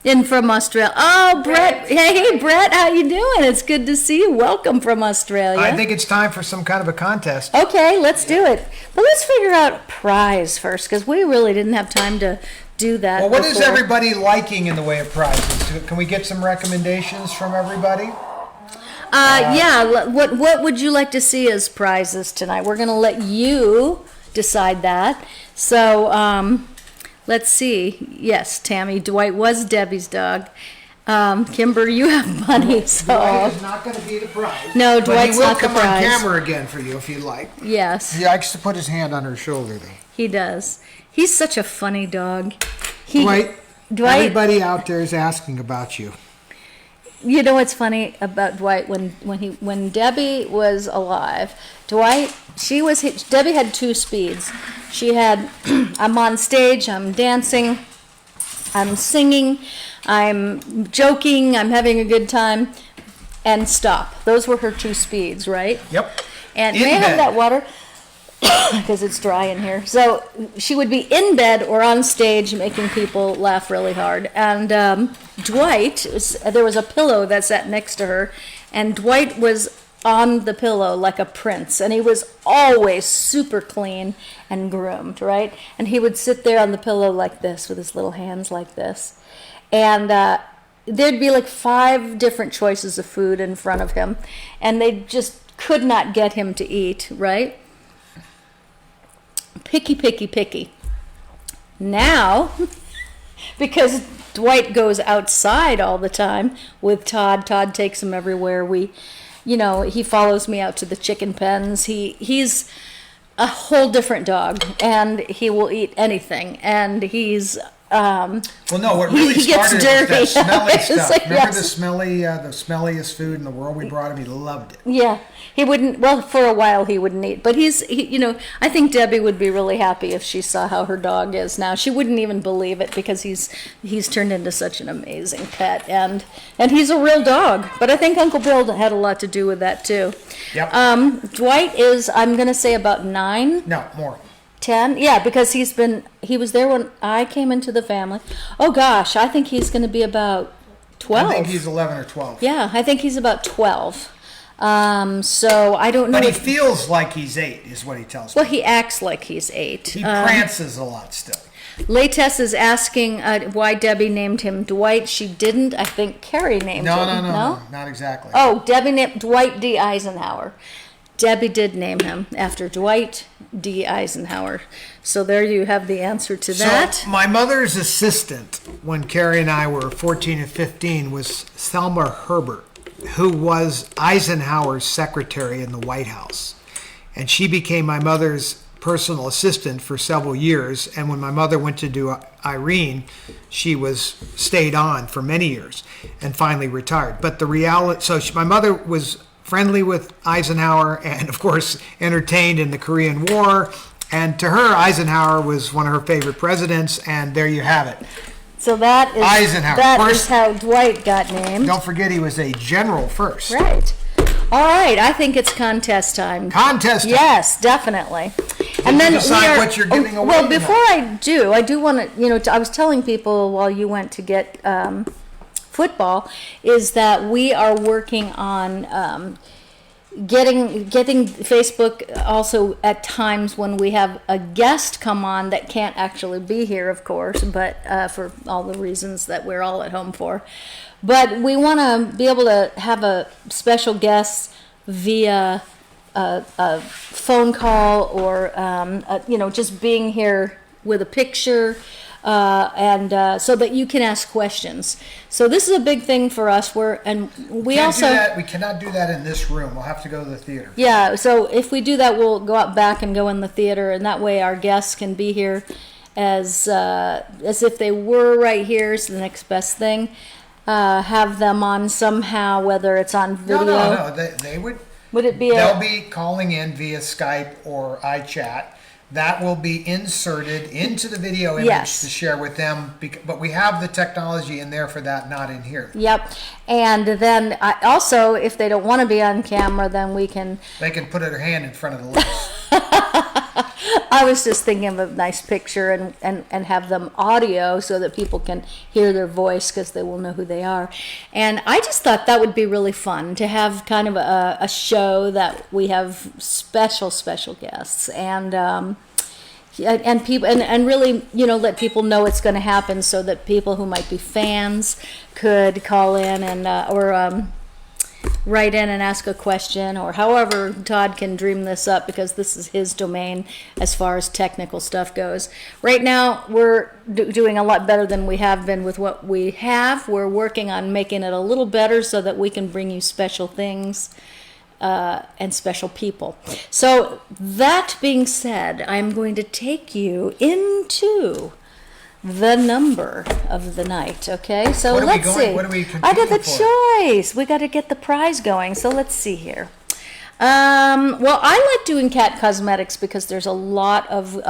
S2: In from Australia. Oh, Brett. Hey, Brett, how you doing? It's good to see you. Welcome from Australia.
S1: I think it's time for some kind of a contest.
S2: Okay, let's do it. But let's figure out a prize first, because we really didn't have time to do that.
S1: Well, what is
S2: before.
S1: everybody liking in the way of prizes? Can we get some recommendations from everybody?
S2: Yeah, what would you like to see as prizes tonight? We're going to let you decide that. So, let's see. Yes, Tammy, Dwight was Debbie's dog. Kimber, you have Bunny, so.
S1: Dwight is not going to be the prize.
S2: No,
S1: But
S2: Dwight's
S1: he will
S2: not the
S1: come on
S2: prize.
S1: camera again for you if you'd like.
S2: Yes,
S1: He likes to put his hand on her shoulder, though.
S2: he does. He's such a funny dog.
S1: Dwight,
S2: Dwight,
S1: everybody out there is asking about you.
S2: you know what's funny about Dwight? When Debbie was alive, Debbie had two speeds. She had, I'm on stage, I'm dancing, I'm singing, I'm joking, I'm having a good time, and stop. Those were her 2 speeds, right?
S1: Yep.
S2: And
S1: In
S2: may I have
S1: bed.
S2: that water? Because it's dry in here. So she would be in bed or on stage making people laugh really hard. And Dwight, there was a pillow that sat next to her, and Dwight was on the pillow like a prince, and he was always super clean and groomed, right? And he would sit there on the pillow like this with his little hands like this. And there'd be like 5 different choices of food in front of him, and they just could not get him to eat, right? Picky, picky, picky. Now, because Dwight goes outside all the time with Todd, Todd takes him everywhere. He follows me out to the chicken pens. He's a whole different dog, and he will eat anything. And he's
S1: Well, no, what really
S2: he gets
S1: started was that
S2: dirty.
S1: smelly
S2: It's
S1: stuff.
S2: like,
S1: Remember
S2: yes.
S1: the smelliest food in the world we brought him? He loved it.
S2: Yeah, he wouldn't. Well, for a while he wouldn't eat, but I think Debbie would be really happy if she saw how her dog is now. She wouldn't even believe it because he's turned into such an amazing pet, and he's a real dog. But I think Uncle Bill had a lot to do with that too.
S1: Yep.
S2: Dwight is, I'm gonna say, about 9.
S1: No, more.
S2: 10, yeah, because he was there when I came into the family. Oh gosh, I think he's going to be about 12.
S1: I think he's 11 or 12.
S2: Yeah, I think he's about 12. So I don't know.
S1: But he feels like he's 8, is what he tells me.
S2: Well, he acts like he's 8.
S1: He prances a lot still.
S2: Latess is asking why Debbie named him Dwight. She didn't. I think Carrie named him.
S1: No, not exactly.
S2: Oh, Debbie named Dwight D. Eisenhower. Debbie did name him after Dwight D. Eisenhower. So there you have the answer to that.
S1: So my mother's assistant, when Carrie and I were 14 and 15, was Thelma Herbert, who was Eisenhower's secretary in the White House. And she became my mother's personal assistant for several years. And when my mother went to do Irene, she stayed on for many years and finally retired. But the reality, my mother was friendly with Eisenhower and, of course, entertained in the Korean War. And to her, Eisenhower was one of her favorite presidents, and there you have it.
S2: So that is
S1: Eisenhower.
S2: That
S1: First-
S2: is how Dwight got named.
S1: Don't forget he was a general first.
S2: Right. All right. I think it's contest time.
S1: Contest time.
S2: Yes, definitely. And
S1: you
S2: then
S1: decide what you're giving away
S2: Well,
S1: tonight?
S2: before I do want to. I was telling people while you went to get football, is that we are working on getting Facebook also at times when we have a guest come on that can't actually be here, of course, but for all the reasons that we're all at home for. But we want to be able to have a special guest via a phone call or just being here with a picture. And so that you can ask questions. So this is a big thing for us. We
S1: cannot do that in this room. We'll have to go to the theater.
S2: Yeah. So if we do that, we'll go out back and go in the theater, and that way our guests can be here as if they were right here. Is the next best thing. Have them on somehow, whether it's on video.
S1: No. They would.
S2: Would it be?
S1: They'll be calling in via Skype or iChat. That will be inserted into the video image
S2: Yes.
S1: to share with them. But we have the technology in there for that, not in here.
S2: Yep. And then also, if they don't want to be on camera, then we can.
S1: They can put their hand in front of the lips.
S2: I was just thinking of a nice picture and have them audio so that people can hear their voice because they will know who they are. And I just thought that would be really fun to have kind of a show that we have special guests and people and really let people know it's going to happen so that people who might be fans could call in and or write in and ask a question, or however Todd can dream this up, because this is his domain as far as technical stuff goes. Right now, we're doing a lot better than we have been with what we have. We're working on making it a little better so that we can bring you special things and special people. So that being said, I'm going to take you into the number of the night, okay? So let's see.
S1: What are we
S2: I got the
S1: competing
S2: choice. We got to get the prize going. So let's see here. Well, I like doing cat cosmetics because there's a lot of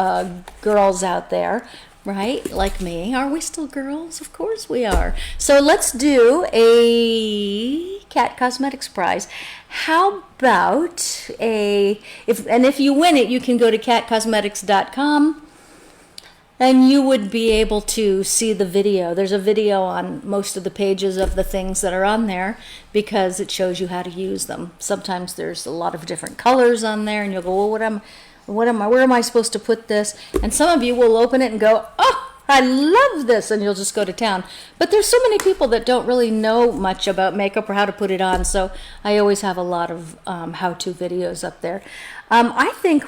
S2: girls out there right? Like me. Are we still girls? Of course we are. So let's do a Cat Cosmetics prize. How about if you win it, you can go to catcosmetics.com and you would be able to see the video. There's a video on most of the pages of the things that are on there because it shows you how to use them. Sometimes there's a lot of different colors on there and you'll go, well, where am I supposed to put this? And some of you will open it and go, oh, I love this, and you'll just go to town. But there's so many people that don't really know much about makeup or how to put it on, so I always have a lot of how-to videos up there. I think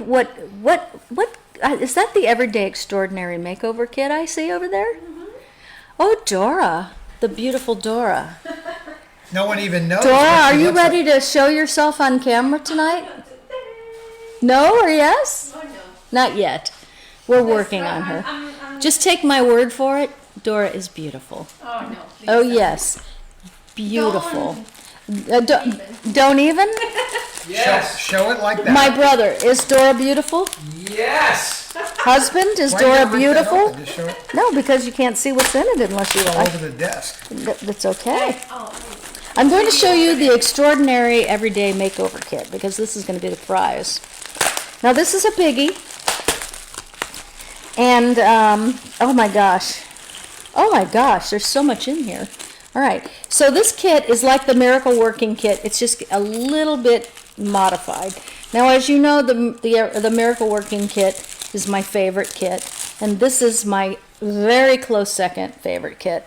S2: is that the Everyday Extraordinary Makeover Kit I see over there? Mm-hmm. Oh, Dora, the beautiful Dora.
S1: No one even knows.
S2: Dora,
S1: what she
S2: are you
S1: looks
S2: ready
S1: like.
S2: to show yourself on camera tonight? No or yes?
S4: Oh no.
S2: Not yet. We're working on her. Just take my word for it. Dora is beautiful.
S4: Oh no. Please
S2: Oh
S4: don't.
S2: yes, beautiful. Don't even.
S3: Yes.
S1: Show it like that.
S2: My brother, is Dora beautiful?
S3: Yes.
S2: Husband, is
S1: Why you
S2: Dora
S1: gotta break that
S2: beautiful?
S1: open? Just show it
S2: No, because you can't see what's in it unless you.
S1: all over the desk.
S2: That's okay.
S4: Oh.
S2: I'm going to show you the Extraordinary Everyday Makeover Kit because this is going to be the prize. Now this is a biggie. And, oh my gosh, there's so much in here. All right, so this kit is like the Miracle Working Kit. It's just a little bit modified. Now, as you know, the Miracle Working Kit is my favorite kit, and this is my very close second favorite kit.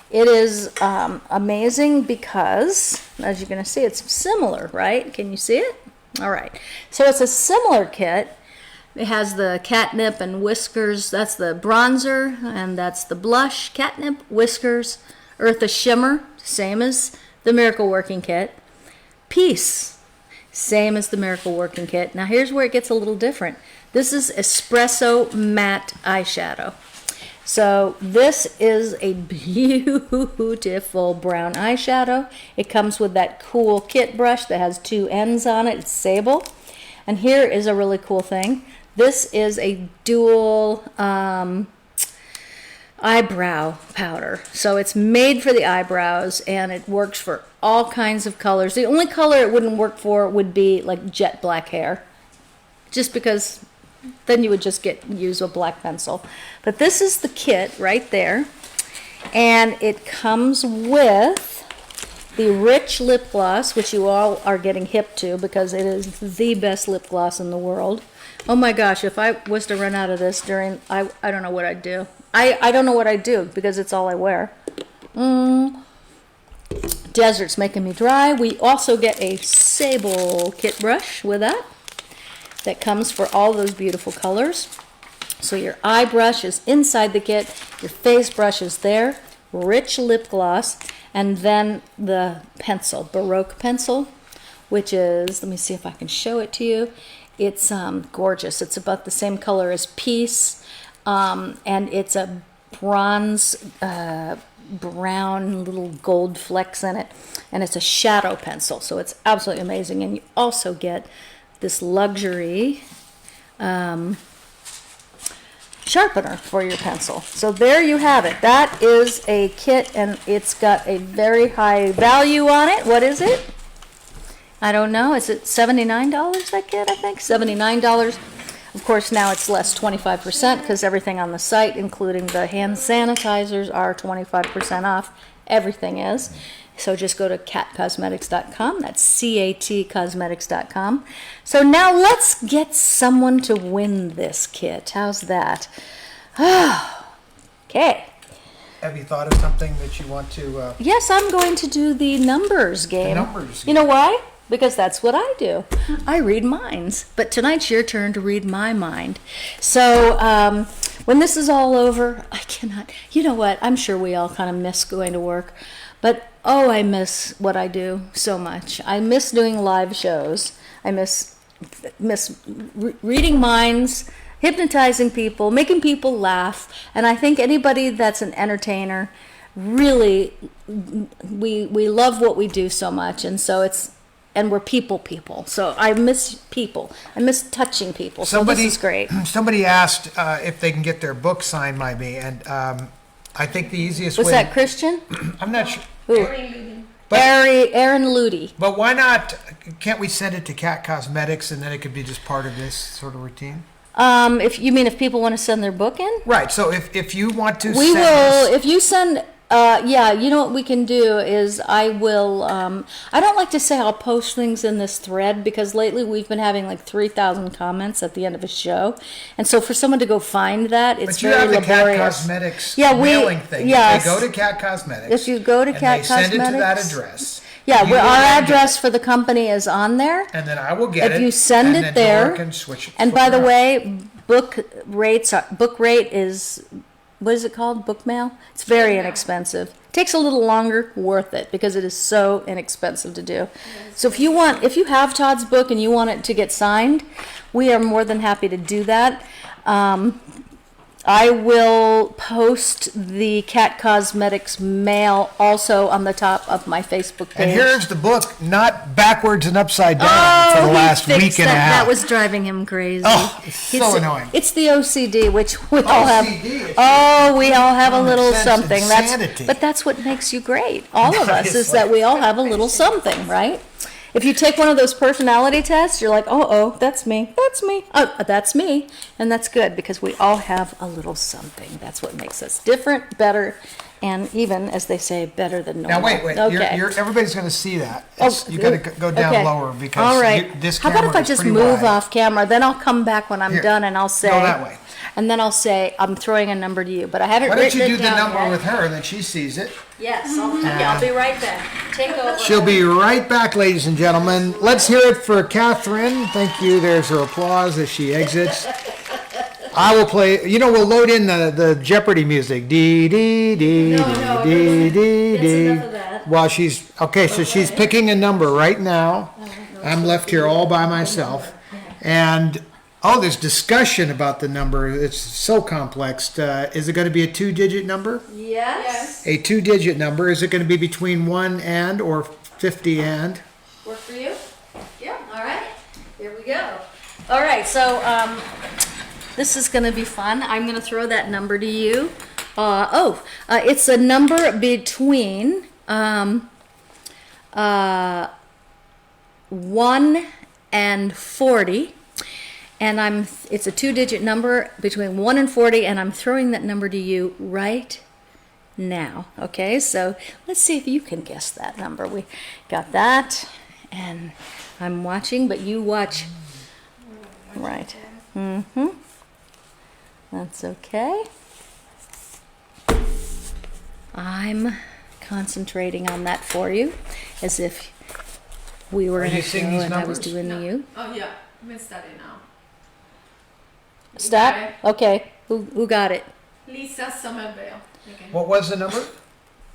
S2: It is amazing because, as you're going to see, it's similar, right? Can you see it? All right, so it's a similar kit. It has the catnip and whiskers. That's the bronzer, and that's the blush. Catnip, whiskers, Eartha Shimmer, same as the Miracle Working Kit. Peace, same as the Miracle Working Kit. Now here's where it gets a little different. This is Espresso Matte Eyeshadow. So this is a beautiful brown eyeshadow. It comes with that cool kit brush that has two ends on it. It's sable. And here is a really cool thing. This is a dual eyebrow powder. So it's made for the eyebrows and it works for all kinds of colors. The only color it wouldn't work for would be like jet black hair. Just because then you would just use a black pencil. But this is the kit right there. And it comes with the Rich lip gloss, which you all are getting hip to because it is the best lip gloss in the world. Oh my gosh, if I was to run out of this during, I don't know what I'd do. I don't know what I'd do because it's all I wear. Desert's making me dry. We also get a sable kit brush with that comes for all those beautiful colors. So your eye brush is inside the kit, your face brush is there, Rich lip gloss, and then the pencil, Baroque pencil, which is, let me see if I can show it to you. It's gorgeous. It's about the same color as Peace, and it's a bronze, brown little gold flecks in it, and it's a shadow pencil, so it's absolutely amazing. And you also get this luxury sharpener for your pencil. So there you have it. That is a kit, and it's got a very high value on it. What is it? I don't know. Is it $79, that kit, I think? $79. Of course, now it's less, 25%, because everything on the site, including the hand sanitizers, are 25% off. Everything is. So just go to catcosmetics.com. That's catcosmetics.com. So now let's get someone to win this kit. How's that? Okay.
S1: Have you thought of something that you want to?
S2: Yes, I'm going to do the numbers game.
S1: The numbers
S2: You know why? Because that's what I do. I read minds. But tonight's your turn to read my mind. So when this is all over, I cannot. You know what? I'm sure we all kind of miss going to work. But, oh, I miss what I do so much. I miss doing live shows. I miss reading minds, hypnotizing people, making people laugh. And I think anybody that's an entertainer, really, we love what we do so much. And so and we're people. So I miss people. I miss touching people. So this is great.
S1: Somebody asked if they can get their book signed by me, and I think the easiest
S2: Was
S1: way.
S2: that Christian?
S1: I'm not sure. But-
S2: Aaron Ludi.
S1: But why not? Can't we send it to Cat Cosmetics, and then it could be just part of this sort of routine?
S2: If people want to send their book in?
S1: Right. So if you want to,
S2: We
S1: send
S2: will,
S1: us-
S2: if you send, yeah, you know what we can do is I will, I don't like to say I'll post things in this thread because lately we've been having like 3,000 comments at the end of a show. And so for someone to go find that, it's
S1: But you
S2: very
S1: have the Cat
S2: laborious.
S1: Cosmetics
S2: Yeah,
S1: mailing thing.
S2: yes.
S1: If they go to Cat Cosmetics.
S2: If you go to
S1: and
S2: Cat
S1: they send it to that
S2: Cosmetics.
S1: address.
S2: Yeah,
S1: you
S2: well,
S1: will
S2: our
S1: then get
S2: address for the company is on there.
S1: it, and then I will get it.
S2: If you send
S1: and
S2: it
S1: then Dora
S2: there,
S1: can switch it.
S2: and
S1: flip
S2: by
S1: it
S2: the
S1: around.
S2: way, book rate is, what is it called? Book mail? It's very inexpensive. Takes a little longer, worth it, because it is so inexpensive to do. So if you have Todd's book and you want it to get signed, we are more than happy to do that. I will post the Cat Cosmetics mail also on the top of my Facebook page.
S1: And here's the book, not backwards and upside down for the
S2: he
S1: last
S2: fixed
S1: week and a
S2: that.
S1: half.
S2: That was driving him crazy.
S1: Oh, it's so annoying.
S2: It's the OCD, which we all have.
S1: OCD,
S2: Oh, we all have a
S1: common
S2: little
S1: sense
S2: something.
S1: insanity.
S2: But that's what makes you great. All of us is
S1: Seriously.
S2: that we all have a little something, right? If you take one of those personality tests, you're like, oh, that's me, that's me, and that's good because we all have a little something. That's what makes us different, better, and even, as they say, better than normal.
S1: Now wait.
S2: Okay.
S1: Everybody's going to see that.
S2: Oh,
S1: You got to go down
S2: okay.
S1: lower because
S2: All right.
S1: this
S2: How
S1: camera
S2: about if I
S1: is
S2: just
S1: pretty
S2: move
S1: wide.
S2: off camera? Then I'll come back when I'm
S1: Here,
S2: done and I'll say.
S1: go that way.
S2: And then I'll say, I'm throwing a number to you, but I haven't
S1: Why don't
S2: written
S1: you
S2: it
S1: do the
S2: down
S1: number
S2: yet.
S1: with her, then she sees it.
S2: Yes, I'll be right back. Take over.
S1: She'll be right back, ladies and gentlemen. Let's hear it for Catherine. Thank you. There's her applause as she exits. I will play. We'll load in the Jeopardy music. Dee dee dee
S2: No,
S1: dee dee
S2: That's
S1: dee.
S2: enough of that.
S1: While she's so she's picking a number right now. I'm left here all by myself, and there's discussion about the number. It's so complex. Is it going to be a 2-digit number?
S2: Yes.
S1: A 2-digit number. Is it going to be between 1 and or 50 and?
S2: Work for you? Yeah, all right. Here we go. All right, so this is going to be fun. I'm going to throw that number to you. It's a number between 1 and 40. And it's a 2-digit number between 1 and 40, and I'm throwing that number to you right now. Okay, so let's see if you can guess that number. We got that, and I'm watching, but you watch. Right. That's okay. I'm concentrating on that for you, as if we were
S1: Are
S2: in
S1: you
S2: a show
S1: seeing these
S2: and I was
S1: numbers?
S2: doing
S4: No.
S2: you.
S4: Oh yeah, I'm studying now.
S2: Stop.
S4: Okay.
S2: Okay. Who got it?
S4: Lisa Somerville. Okay.
S1: What was the number?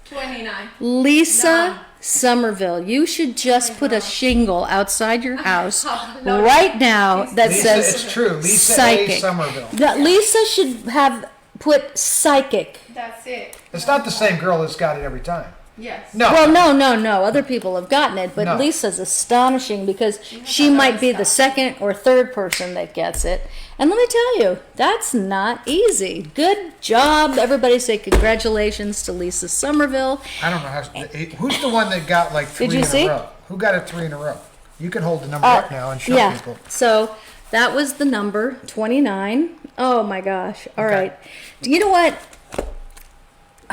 S4: 29.
S2: Lisa
S4: No.
S2: Somerville. You should just put a shingle outside your house
S4: No.
S2: right now that
S1: Lisa,
S2: says
S1: it's true. Lisa A.
S2: psychic.
S1: Somerville.
S2: That Lisa should have put psychic.
S4: That's it.
S1: It's not the same girl that's got it every time.
S4: Yes.
S1: No.
S2: Well, no. Other people have gotten it, but
S1: No.
S2: Lisa's astonishing because she might be the second or third person that gets it. And let me tell you, that's not easy. Good job. Everybody say congratulations to Lisa Somerville.
S1: I don't know how. Who's the one that got like 3
S2: Did you
S1: in
S2: see?
S1: a row? Who got it 3 in a row? You can hold the number up now and show
S2: yeah.
S1: people.
S2: So that was the number 29. Oh my gosh. All
S1: Okay.
S2: right. You know what?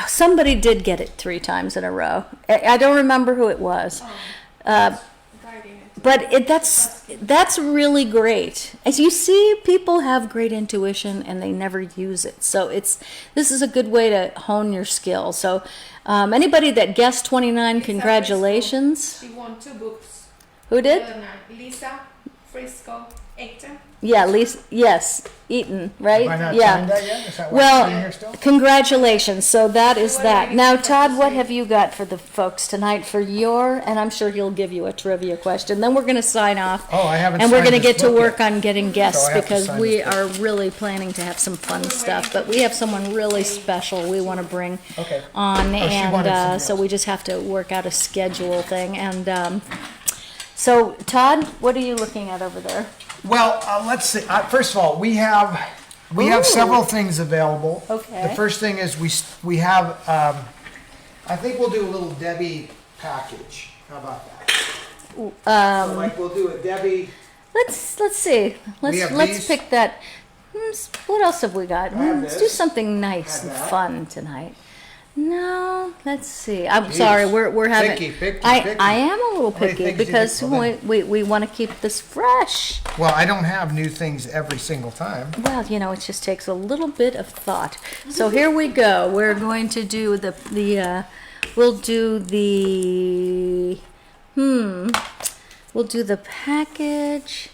S2: Somebody did get it 3 times in a row. I don't remember who it was.
S4: Guiding it.
S2: But that's really great. As you see, people have great intuition and they never use it. So this is a good way to hone your skill. So anybody that guessed 29, congratulations.
S4: She won 2 books.
S2: Who did?
S4: Lisa Frisco Acton.
S2: Yeah, Lisa. Yes, Eaton, right?
S1: Have I not
S2: yeah.
S1: signed that yet? Is that why it's in here still?
S2: Well, congratulations. So that is that. Now, Todd, what have you got for the folks tonight for and I'm sure he'll give you a trivia question. Then we're going to sign off.
S1: Oh, I haven't
S2: And we're
S1: signed
S2: going to
S1: this
S2: get to
S1: book
S2: work
S1: yet.
S2: on getting guests
S1: So I have to
S2: because
S1: sign
S2: we
S1: this book.
S2: are really planning to have some fun stuff. But we have someone really special we want to bring
S1: Okay.
S2: on.
S1: Oh, she wanted
S2: And
S1: somebody
S2: so
S1: else.
S2: we just have to work out a schedule thing. And So Todd, what are you looking at over there?
S1: Well, let's see. First of all, we have
S2: Ooh.
S1: several things available.
S2: Okay.
S1: The first thing is we have. I think we'll do a little Debbie package. How about that? So, like we'll do a Debbie.
S2: Let's see.
S1: have
S2: Let's
S1: these.
S2: pick that. What else have we got?
S1: have
S2: Let's do
S1: this.
S2: something nice and
S1: Have that.
S2: fun tonight. No, let's see. I'm
S1: Jeez.
S2: sorry. We're having.
S1: Picky.
S2: I am a little
S1: How many
S2: picky
S1: things do you
S2: because
S1: think? Well,
S2: we want to keep this fresh.
S1: Well, I don't have new things every single time.
S2: Well, it just takes a little bit of thought. So here we go. We're going to do we'll do the package.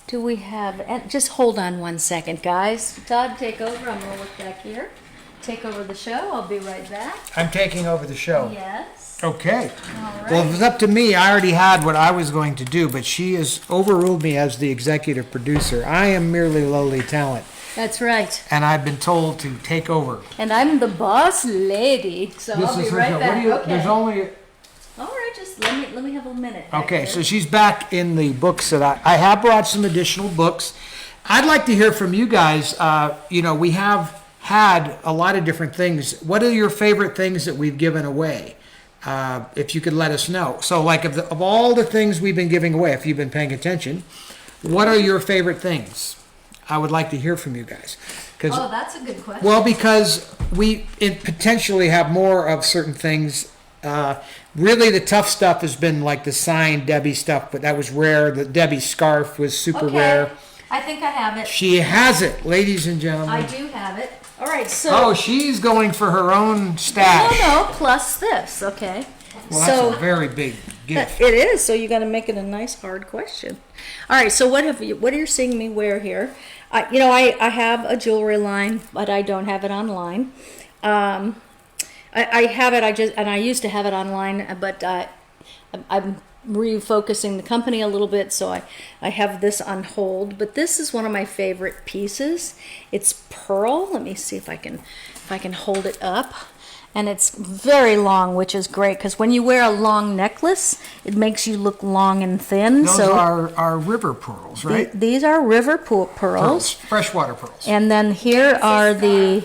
S2: Do we have, and just hold on one second, guys. Todd, take over. I'm going to look back here. Take over the show. I'll be right back.
S1: I'm taking over the show.
S2: Yes.
S1: Okay.
S2: All right.
S1: Well, if it was up to me, I already had what I was going to do, but she has overruled me as the executive producer. I am merely lowly talent,
S2: That's right.
S1: and I've been told to take over.
S2: And I'm the boss lady, so I'll be right back. Okay.
S1: There's only.
S2: All right, just let me have a minute. back
S1: Okay,
S2: here.
S1: so she's back in the books that I have brought some additional books. I'd like to hear from you guys. We have had a lot of different things. What are your favorite things that we've given away? If you could let us know. So, like, of all the things we've been giving away, if you've been paying attention, what are your favorite things? I would like to hear from you guys.
S2: Oh, that's a good question.
S1: Well, because we potentially have more of certain things. Really, the tough stuff has been like the signed Debbie stuff, but that was rare. The Debbie scarf was super rare.
S2: I think I have it.
S1: She has it, ladies and gentlemen.
S2: I do have it. All right, so.
S1: Oh, she's going for her own stash.
S2: No, plus this, okay.
S1: Well,
S2: so
S1: that's a very big gift.
S2: it is. So you got to make it a nice hard question. All right. So what are you seeing me wear here? I have a jewelry line, but I don't have it online. I have it. I used to have it online, but I'm refocusing the company a little bit, so I have this on hold. But this is one of my favorite pieces. It's pearl. Let me see if I can hold it up. And it's very long, which is great because when you wear a long necklace, it makes you look long and thin.
S1: Those are river pearls, right?
S2: These are river pearls.
S1: Freshwater pearls.
S2: And then here's the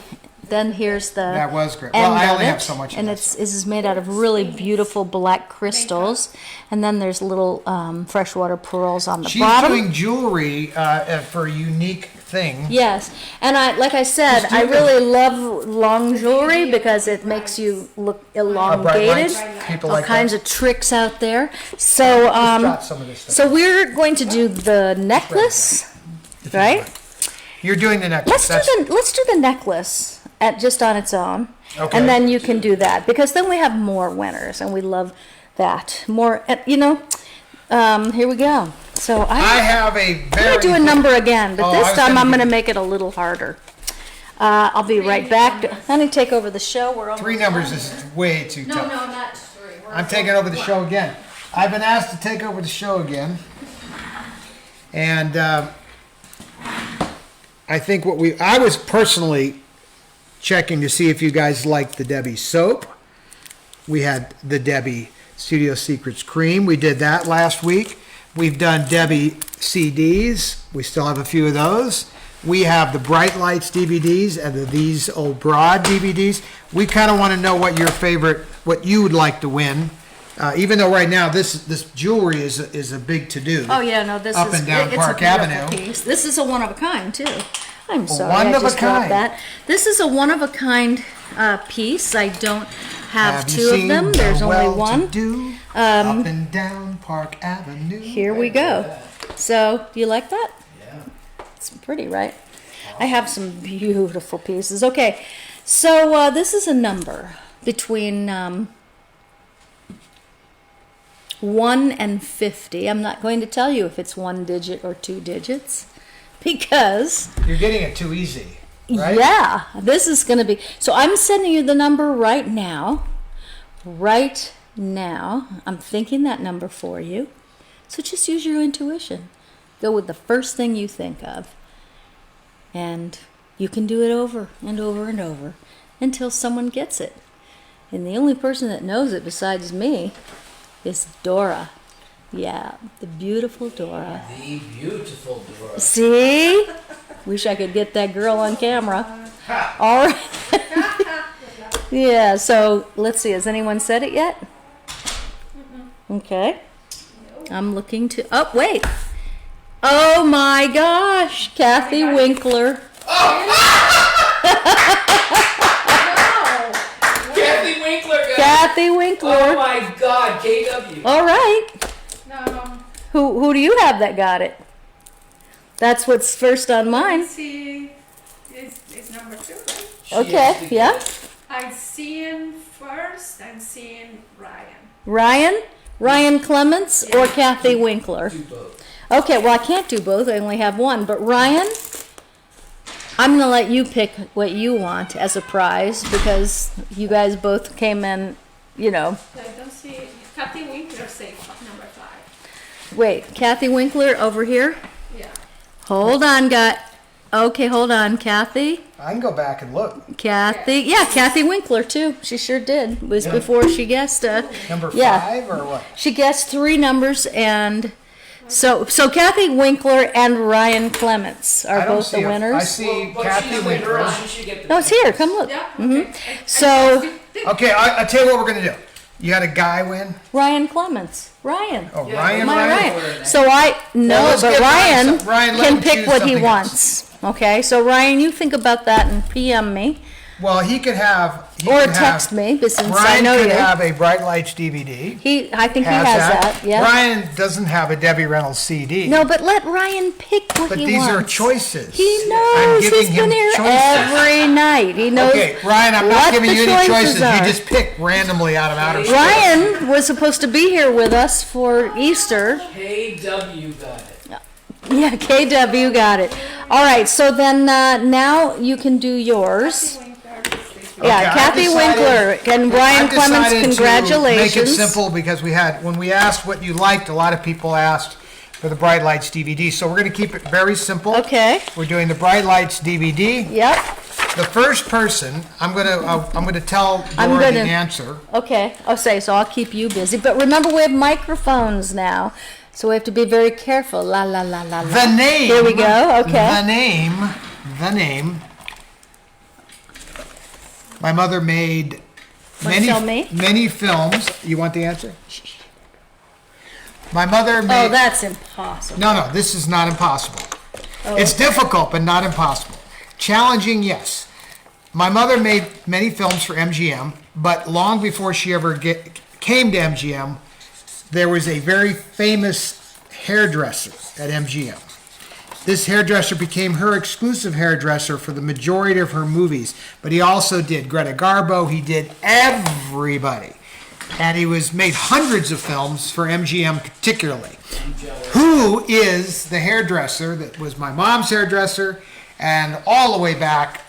S1: That was great.
S2: end
S1: Well, I
S2: of
S1: only have
S2: it,
S1: so much of
S2: and
S1: this.
S2: this is made out of really beautiful black crystals, and then there's little freshwater pearls on the
S1: She's
S2: bottom.
S1: doing jewelry for a unique thing.
S2: Yes, and like I said,
S1: Just do
S2: I
S1: this.
S2: really love long jewelry because it makes you look elongated.
S1: People
S2: All
S1: like
S2: kinds
S1: that.
S2: of tricks out there. So,
S1: Jot some of this stuff.
S2: so we're going to do the necklace, right?
S1: You're doing the necklace.
S2: Let's do the necklace just on its own,
S1: Okay.
S2: and then you can do that because then we have more winners, and we love that more. Here we go. So
S1: I have a
S2: I'm
S1: very.
S2: gonna do a number again, but
S1: Oh, I
S2: this
S1: was
S2: time
S1: gonna
S2: I'm
S1: do-
S2: gonna make it a little harder. I'll be right back. Honey, take over the show. We're almost
S1: 3 numbers
S2: done
S1: is
S2: here.
S1: way too tough.
S4: No, not 3.
S1: I'm taking over the show again. I've been asked to take over the show again. And I think I was personally checking to see if you guys liked the Debbie soap. We had the Debbie Studio Secrets cream. We did that last week. We've done Debbie CDs. We still have a few of those. We have the Bright Lights DVDs and These Old Broad DVDs. We kind of want to know what you would like to win. Even though right now this jewelry is a big to-do.
S2: Oh yeah, no, this
S1: Up
S2: is
S1: and down
S2: it's
S1: Park
S2: a beautiful
S1: Avenue.
S2: piece. This is a one of a kind too. I'm sorry,
S1: one
S2: I
S1: of a
S2: just dropped
S1: kind.
S2: that. This is a one of a kind piece. I don't have
S1: you
S2: two of
S1: seen
S2: them.
S1: the
S2: There's only one.
S1: well-to-do up and down Park Avenue?
S2: Here we go. So, do you like that?
S3: Yeah.
S2: It's pretty, right? I have some beautiful pieces. Okay, so this is a number between 1 and 50. I'm not going to tell you if it's 1 digit or 2 digits because,
S1: You're getting it too easy, right?
S2: yeah, this is going to be. So I'm sending you the number right now. Right now. I'm thinking that number for you. So just use your intuition. Go with the first thing you think of. And you can do it over and over and over until someone gets it. And the only person that knows it besides me is Dora. Yeah, the beautiful Dora.
S3: The beautiful Dora.
S2: See? Wish I could get that girl on camera. All right. Yeah, so let's see. Has anyone said it yet? Okay. I'm looking to. Oh, wait. Oh my gosh. Kathy Winkler.
S3: Kathy Winkler, guys.
S2: Kathy
S3: Oh
S2: Winkler.
S3: my God, KW.
S2: All right.
S4: No,
S2: Who do you have that got it? That's what's first on mine.
S4: see, it's number 2, right?
S3: She
S2: Okay,
S3: actually
S2: yeah.
S3: did it.
S4: I'm seeing first, I'm seeing Ryan.
S2: Ryan Clements or Kathy Winkler?
S3: Do both.
S2: Okay, well, I can't do both. I only have one. But Ryan, I'm going to let you pick what you want as a prize because you guys both came in, you know.
S4: I don't see, Kathy Winkler say number 5.
S2: Wait, Kathy Winkler over here?
S4: Yeah.
S2: Hold on, okay, hold on. Kathy?
S1: I can go back and look.
S2: Kathy Winkler, too. She sure did. It was before she guessed.
S1: Number
S2: Yeah.
S1: 5 or what?
S2: She guessed 3 numbers, and so Kathy Winkler and Ryan Clements are
S1: I don't
S2: both the
S1: see
S2: winners.
S1: I see
S3: But
S1: Kathy
S3: she's winner,
S1: Winkler.
S3: she should get the
S2: No, it's here. Come look.
S4: Yeah,
S2: Mhm.
S4: okay.
S2: So-
S1: Okay, I tell you what we're gonna do. You had a guy win.
S2: Ryan Clements. Ryan.
S1: Oh,
S3: Yeah,
S1: Ryan.
S2: My
S1: Ryan.
S2: Ryan. So no,
S1: let's
S2: but
S1: get Ryan
S2: Ryan
S1: some- Ryan, let
S2: can
S1: him
S2: pick
S1: choose
S2: what he
S1: something
S2: wants. Okay, so Ryan, you think about that and PM me
S1: Well, he could have. He
S2: or
S1: could
S2: text
S1: have,
S2: me, but since I
S1: Ryan
S2: know
S1: could
S2: you,
S1: have a Bright Lights DVD.
S2: I think he has that. Yeah.
S1: Ryan doesn't have a Debbie Reynolds CD.
S2: No, but let Ryan pick what
S1: but
S2: he
S1: these
S2: wants.
S1: are choices.
S2: He
S1: I'm
S2: knows.
S1: giving
S2: He's
S1: him
S2: been here
S1: choices.
S2: every night. He knows.
S1: Okay, Ryan, I'm not
S2: what
S1: giving
S2: the
S1: you any choices.
S2: choices are.
S1: You just pick randomly out of outer space.
S2: Ryan was supposed to be here with us for Easter.
S3: KW got it.
S2: Yeah, KW got it. All right, so then now you can do yours. Yeah,
S1: Okay, I
S2: Kathy
S1: decided-
S2: Winkler and Brian
S1: I
S2: Clements,
S1: decided to
S2: congratulations.
S1: make it simple because when we asked what you liked, a lot of people asked for the Bright Lights DVD. So we're going to keep it very simple.
S2: Okay.
S1: We're doing the Bright Lights DVD.
S2: Yep.
S1: The first person, I'm gonna tell
S2: I'm
S1: Dora the
S2: gonna-
S1: answer.
S2: Okay. So I'll keep you busy. But remember, we have microphones now, so we have to be very careful. La la la la la.
S1: The name.
S2: Here we go. Okay.
S1: The name. My mother made
S2: Wanna tell me?
S1: many films. You want the answer? My mother made.
S2: Oh, that's impossible.
S1: No, this is not impossible.
S2: Oh,
S1: It's difficult, but not impossible. Challenging, yes. My mother made many films for MGM, but long before she ever came to MGM, there was a very famous hairdresser at MGM. This hairdresser became her exclusive hairdresser for the majority of her movies, but he also did Greta Garbo, he did everybody. And he made hundreds of films for MGM particularly. Who is the hairdresser that was my mom's hairdresser and all the way back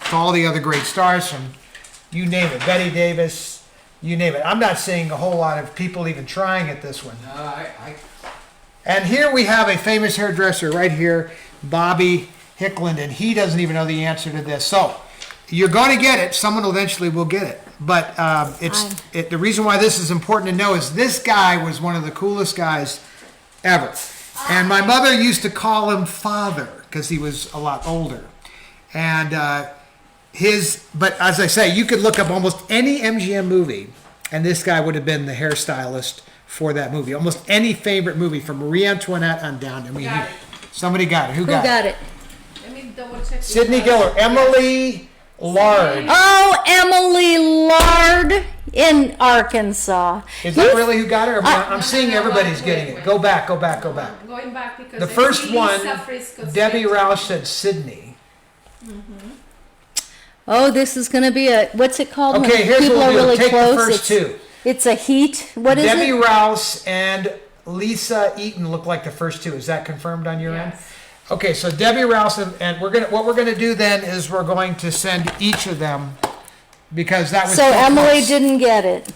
S1: to all the other great stars from, you name it, Betty Davis, you name it. I'm not seeing a whole lot of people even trying at this one.
S3: No, I
S1: And here we have a famous hairdresser right here, Bobby Hickland, and he doesn't even know the answer to this. So you're going to get it. Someone eventually will get it. But the reason why this is important to know is this guy was one of the coolest guys ever. And my mother used to call him Father because he was a lot older. And but as I say, you could look up almost any MGM movie, and this guy would have been the hairstylist for that movie. Almost any favorite movie from Marie Antoinette on down. I mean,
S4: Got it.
S1: somebody got it. Who
S2: Who
S1: got it?
S2: got it?
S4: Let me double check.
S1: Sydney Giller. Emily Lard.
S2: Oh, Emily Lard in Arkansas.
S1: Is that really who got it? Or I'm
S4: No,
S1: seeing
S4: no,
S1: everybody's
S4: wait,
S1: getting
S4: wait.
S1: it. Go back.
S4: Going back because
S1: The
S4: I
S1: first
S4: see
S1: one,
S4: Lisa Frisco
S1: Debbie
S4: said-
S1: Roush said Sydney.
S2: Oh, this is going to be what's it called? when
S1: Okay, here's
S2: people
S1: what
S2: are
S1: we'll do.
S2: really
S1: Take
S2: close?
S1: the first two.
S2: It's a heat. What is
S1: Debbie
S2: it?
S1: Rouse and Lisa Eaton look like the first two. Is that confirmed on your end?
S4: Yes.
S1: Okay, so Debbie Rouse and what we're gonna do then is we're going to send each of them because that was
S2: So Emily
S1: close.
S2: didn't get it.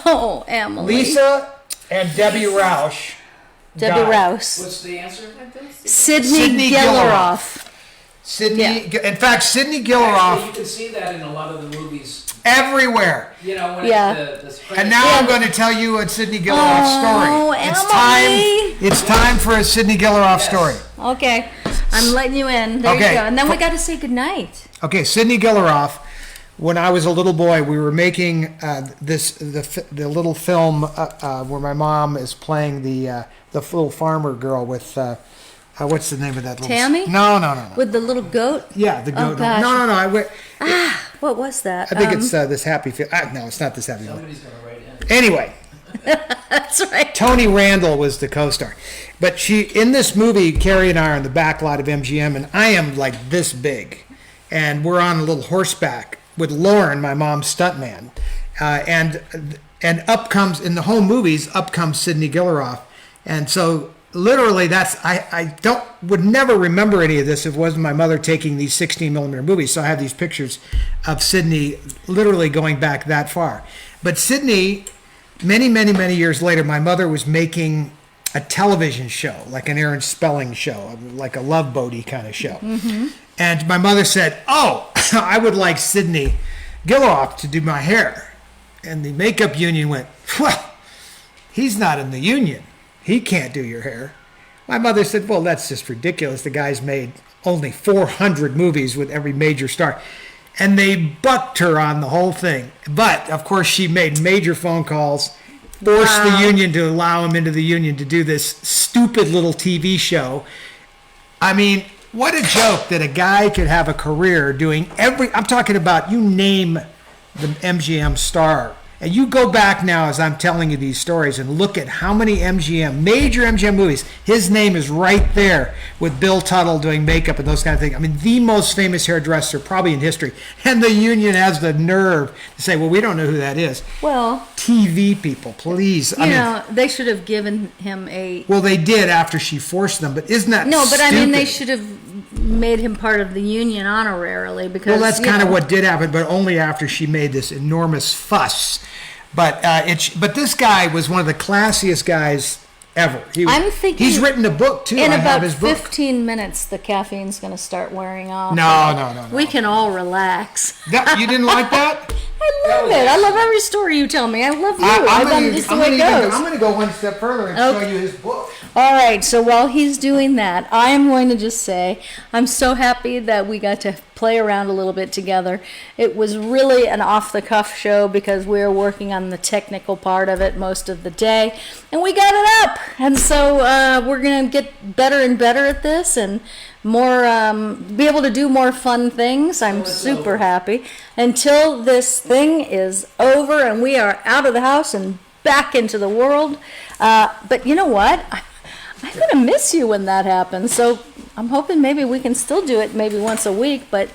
S2: Oh, Emily.
S1: Lisa and Debbie Roush.
S2: Debbie
S1: got it.
S2: Rouse.
S3: What's the answer?
S4: I don't see.
S2: Sydney
S1: Sydney
S2: Gilleroff.
S1: Sydney. In fact, Sydney
S3: Actually,
S1: Gilleroff.
S3: you can see that in a lot of the movies.
S1: everywhere.
S3: You know, when
S2: Yeah.
S3: the spring.
S1: And now
S2: Yeah.
S1: I'm going to tell you a Sidney Gilroff story.
S2: Oh, Emily.
S1: It's time for a Sidney Gilroff
S3: Yes.
S1: story.
S2: Okay, I'm letting you in. There
S1: Okay.
S2: you go. And then we got to say goodnight.
S1: Okay, Sidney Gilroff. When I was a little boy, we were making the little film where my mom is playing the little farmer girl with what's the name of that? Little
S2: Tammy?
S1: No.
S2: With the little goat?
S1: Yeah, the
S2: Oh,
S1: goat.
S2: gosh.
S1: No.
S2: What was that?
S1: I think it's this happy film. No, it's not this happy film.
S3: Somebody's gonna write in.
S1: Anyway,
S2: That's right.
S1: Tony Randall was the co-star. But in this movie, Carrie and I are in the back lot of MGM, and I am like this big. And we're on a little horseback with Lauren, my mom's stuntman. And up comes, in the home movies, up comes Sidney Gilroff. And so literally I would never remember any of this if it wasn't my mother taking these 16 millimeter movies. So I have these pictures of Sidney literally going back that far. But Sidney, many years later, my mother was making a television show, like an Aaron Spelling show, like a Love Boaty kind of show. Mm-hmm. And my mother said, "Oh, I would like Sidney Gilroff to do my hair." And the makeup union went, "Well, he's not in the union. He can't do your hair." My mother said, "Well, that's just ridiculous. The guy's made only 400 movies with every major star." And they bucked her on the whole thing. But, of course, she made major phone calls, forced the union to allow him into the union to do this stupid little TV show. I mean, what a joke that a guy could have a career doing I'm talking about, you name the MGM star. And you go back now as I'm telling you these stories and look at how many major MGM movies, his name is right there with Bill Tuttle doing makeup and those kind of things. I mean, the most famous hairdresser probably in history. And the union has the nerve to say, well, we don't know who that is.
S2: Well,
S1: TV people, please.
S2: you know, they should have given him a...
S1: Well, they did after she forced them, but isn't that
S2: No, but I mean, they
S1: stupid?
S2: should have made him part of the union honorarily because...
S1: Well, that's kind of what did happen, but only after she made this enormous fuss. But but this guy was one of the classiest guys ever.
S2: I'm thinking
S1: he's written a book too.
S2: In
S1: I have
S2: about
S1: his book.
S2: 15 minutes, the caffeine's going to start wearing off.
S1: No.
S2: We can all relax.
S1: You didn't like that?
S2: I love it. I love every story you tell me. I love you. It's the way it goes.
S1: I'm going to go one step further and show you his book.
S2: All right, so while he's doing that, I am going to just say I'm so happy that we got to play around a little bit together. It was really an off-the-cuff show because we were working on the technical part of it most of the day, and we got it up. And so we're going to get better and better at this and more, be able to do more fun things. I'm super happy until this thing is over and we are out of the house and back into the world. But you know what? I'm going to miss you when that happens. So I'm hoping maybe we can still do it maybe once a week. But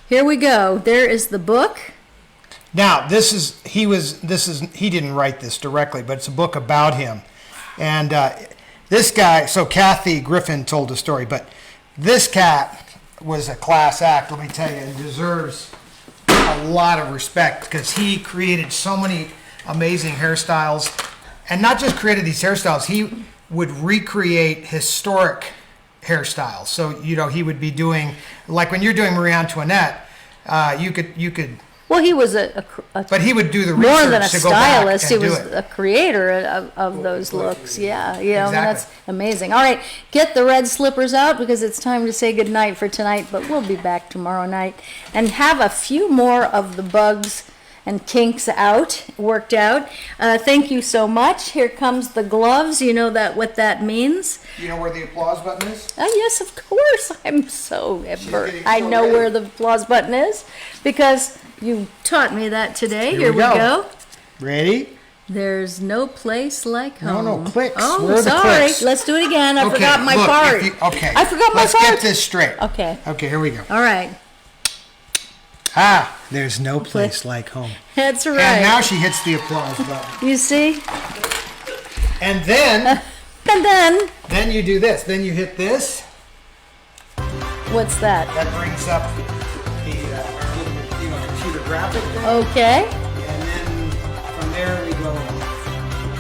S2: here we go. There is the book.
S1: Now, he didn't write this directly, but it's a book about him. And this guy, so Kathy Griffin told the story, but this cat was a class act, let me tell you, and deserves a lot of respect because he created so many amazing hairstyles. And not just created these hairstyles, he would recreate historic hairstyles. So, you know, he would be doing, like when you're doing Marie Antoinette, you could.
S2: Well, he was
S1: But he would do the
S2: more
S1: research
S2: than a
S1: to go back
S2: stylist. He
S1: and do
S2: was
S1: it.
S2: a creator of those looks. Yeah, you know,
S1: Exactly.
S2: that's amazing. All right, get the red slippers out because it's time to say goodnight for tonight. But we'll be back tomorrow night and have a few more of the bugs and kinks worked out. Thank you so much. Here comes the gloves. You know what that means?
S1: You know where the applause button is?
S2: Yes, of course. I'm so
S1: getting
S2: I
S1: so
S2: know
S1: ready.
S2: where the applause button is because you taught me that today. Here we go.
S1: Ready?
S2: There's no place like
S1: No,
S2: home.
S1: clicks.
S2: Oh,
S1: Where are the
S2: sorry.
S1: clicks?
S2: Let's do it again. I
S1: Okay,
S2: forgot my
S1: look,
S2: part.
S1: okay.
S2: I forgot my
S1: Let's
S2: part.
S1: get this straight.
S2: Okay.
S1: Okay, here we go.
S2: All right.
S1: There's no place like home.
S2: That's right.
S1: And now she hits the applause button.
S2: You see?
S1: And then,
S2: And then,
S1: you do this. Then you hit this.
S2: what's that?
S1: That brings up the our little, computer graphic thing.
S2: Okay.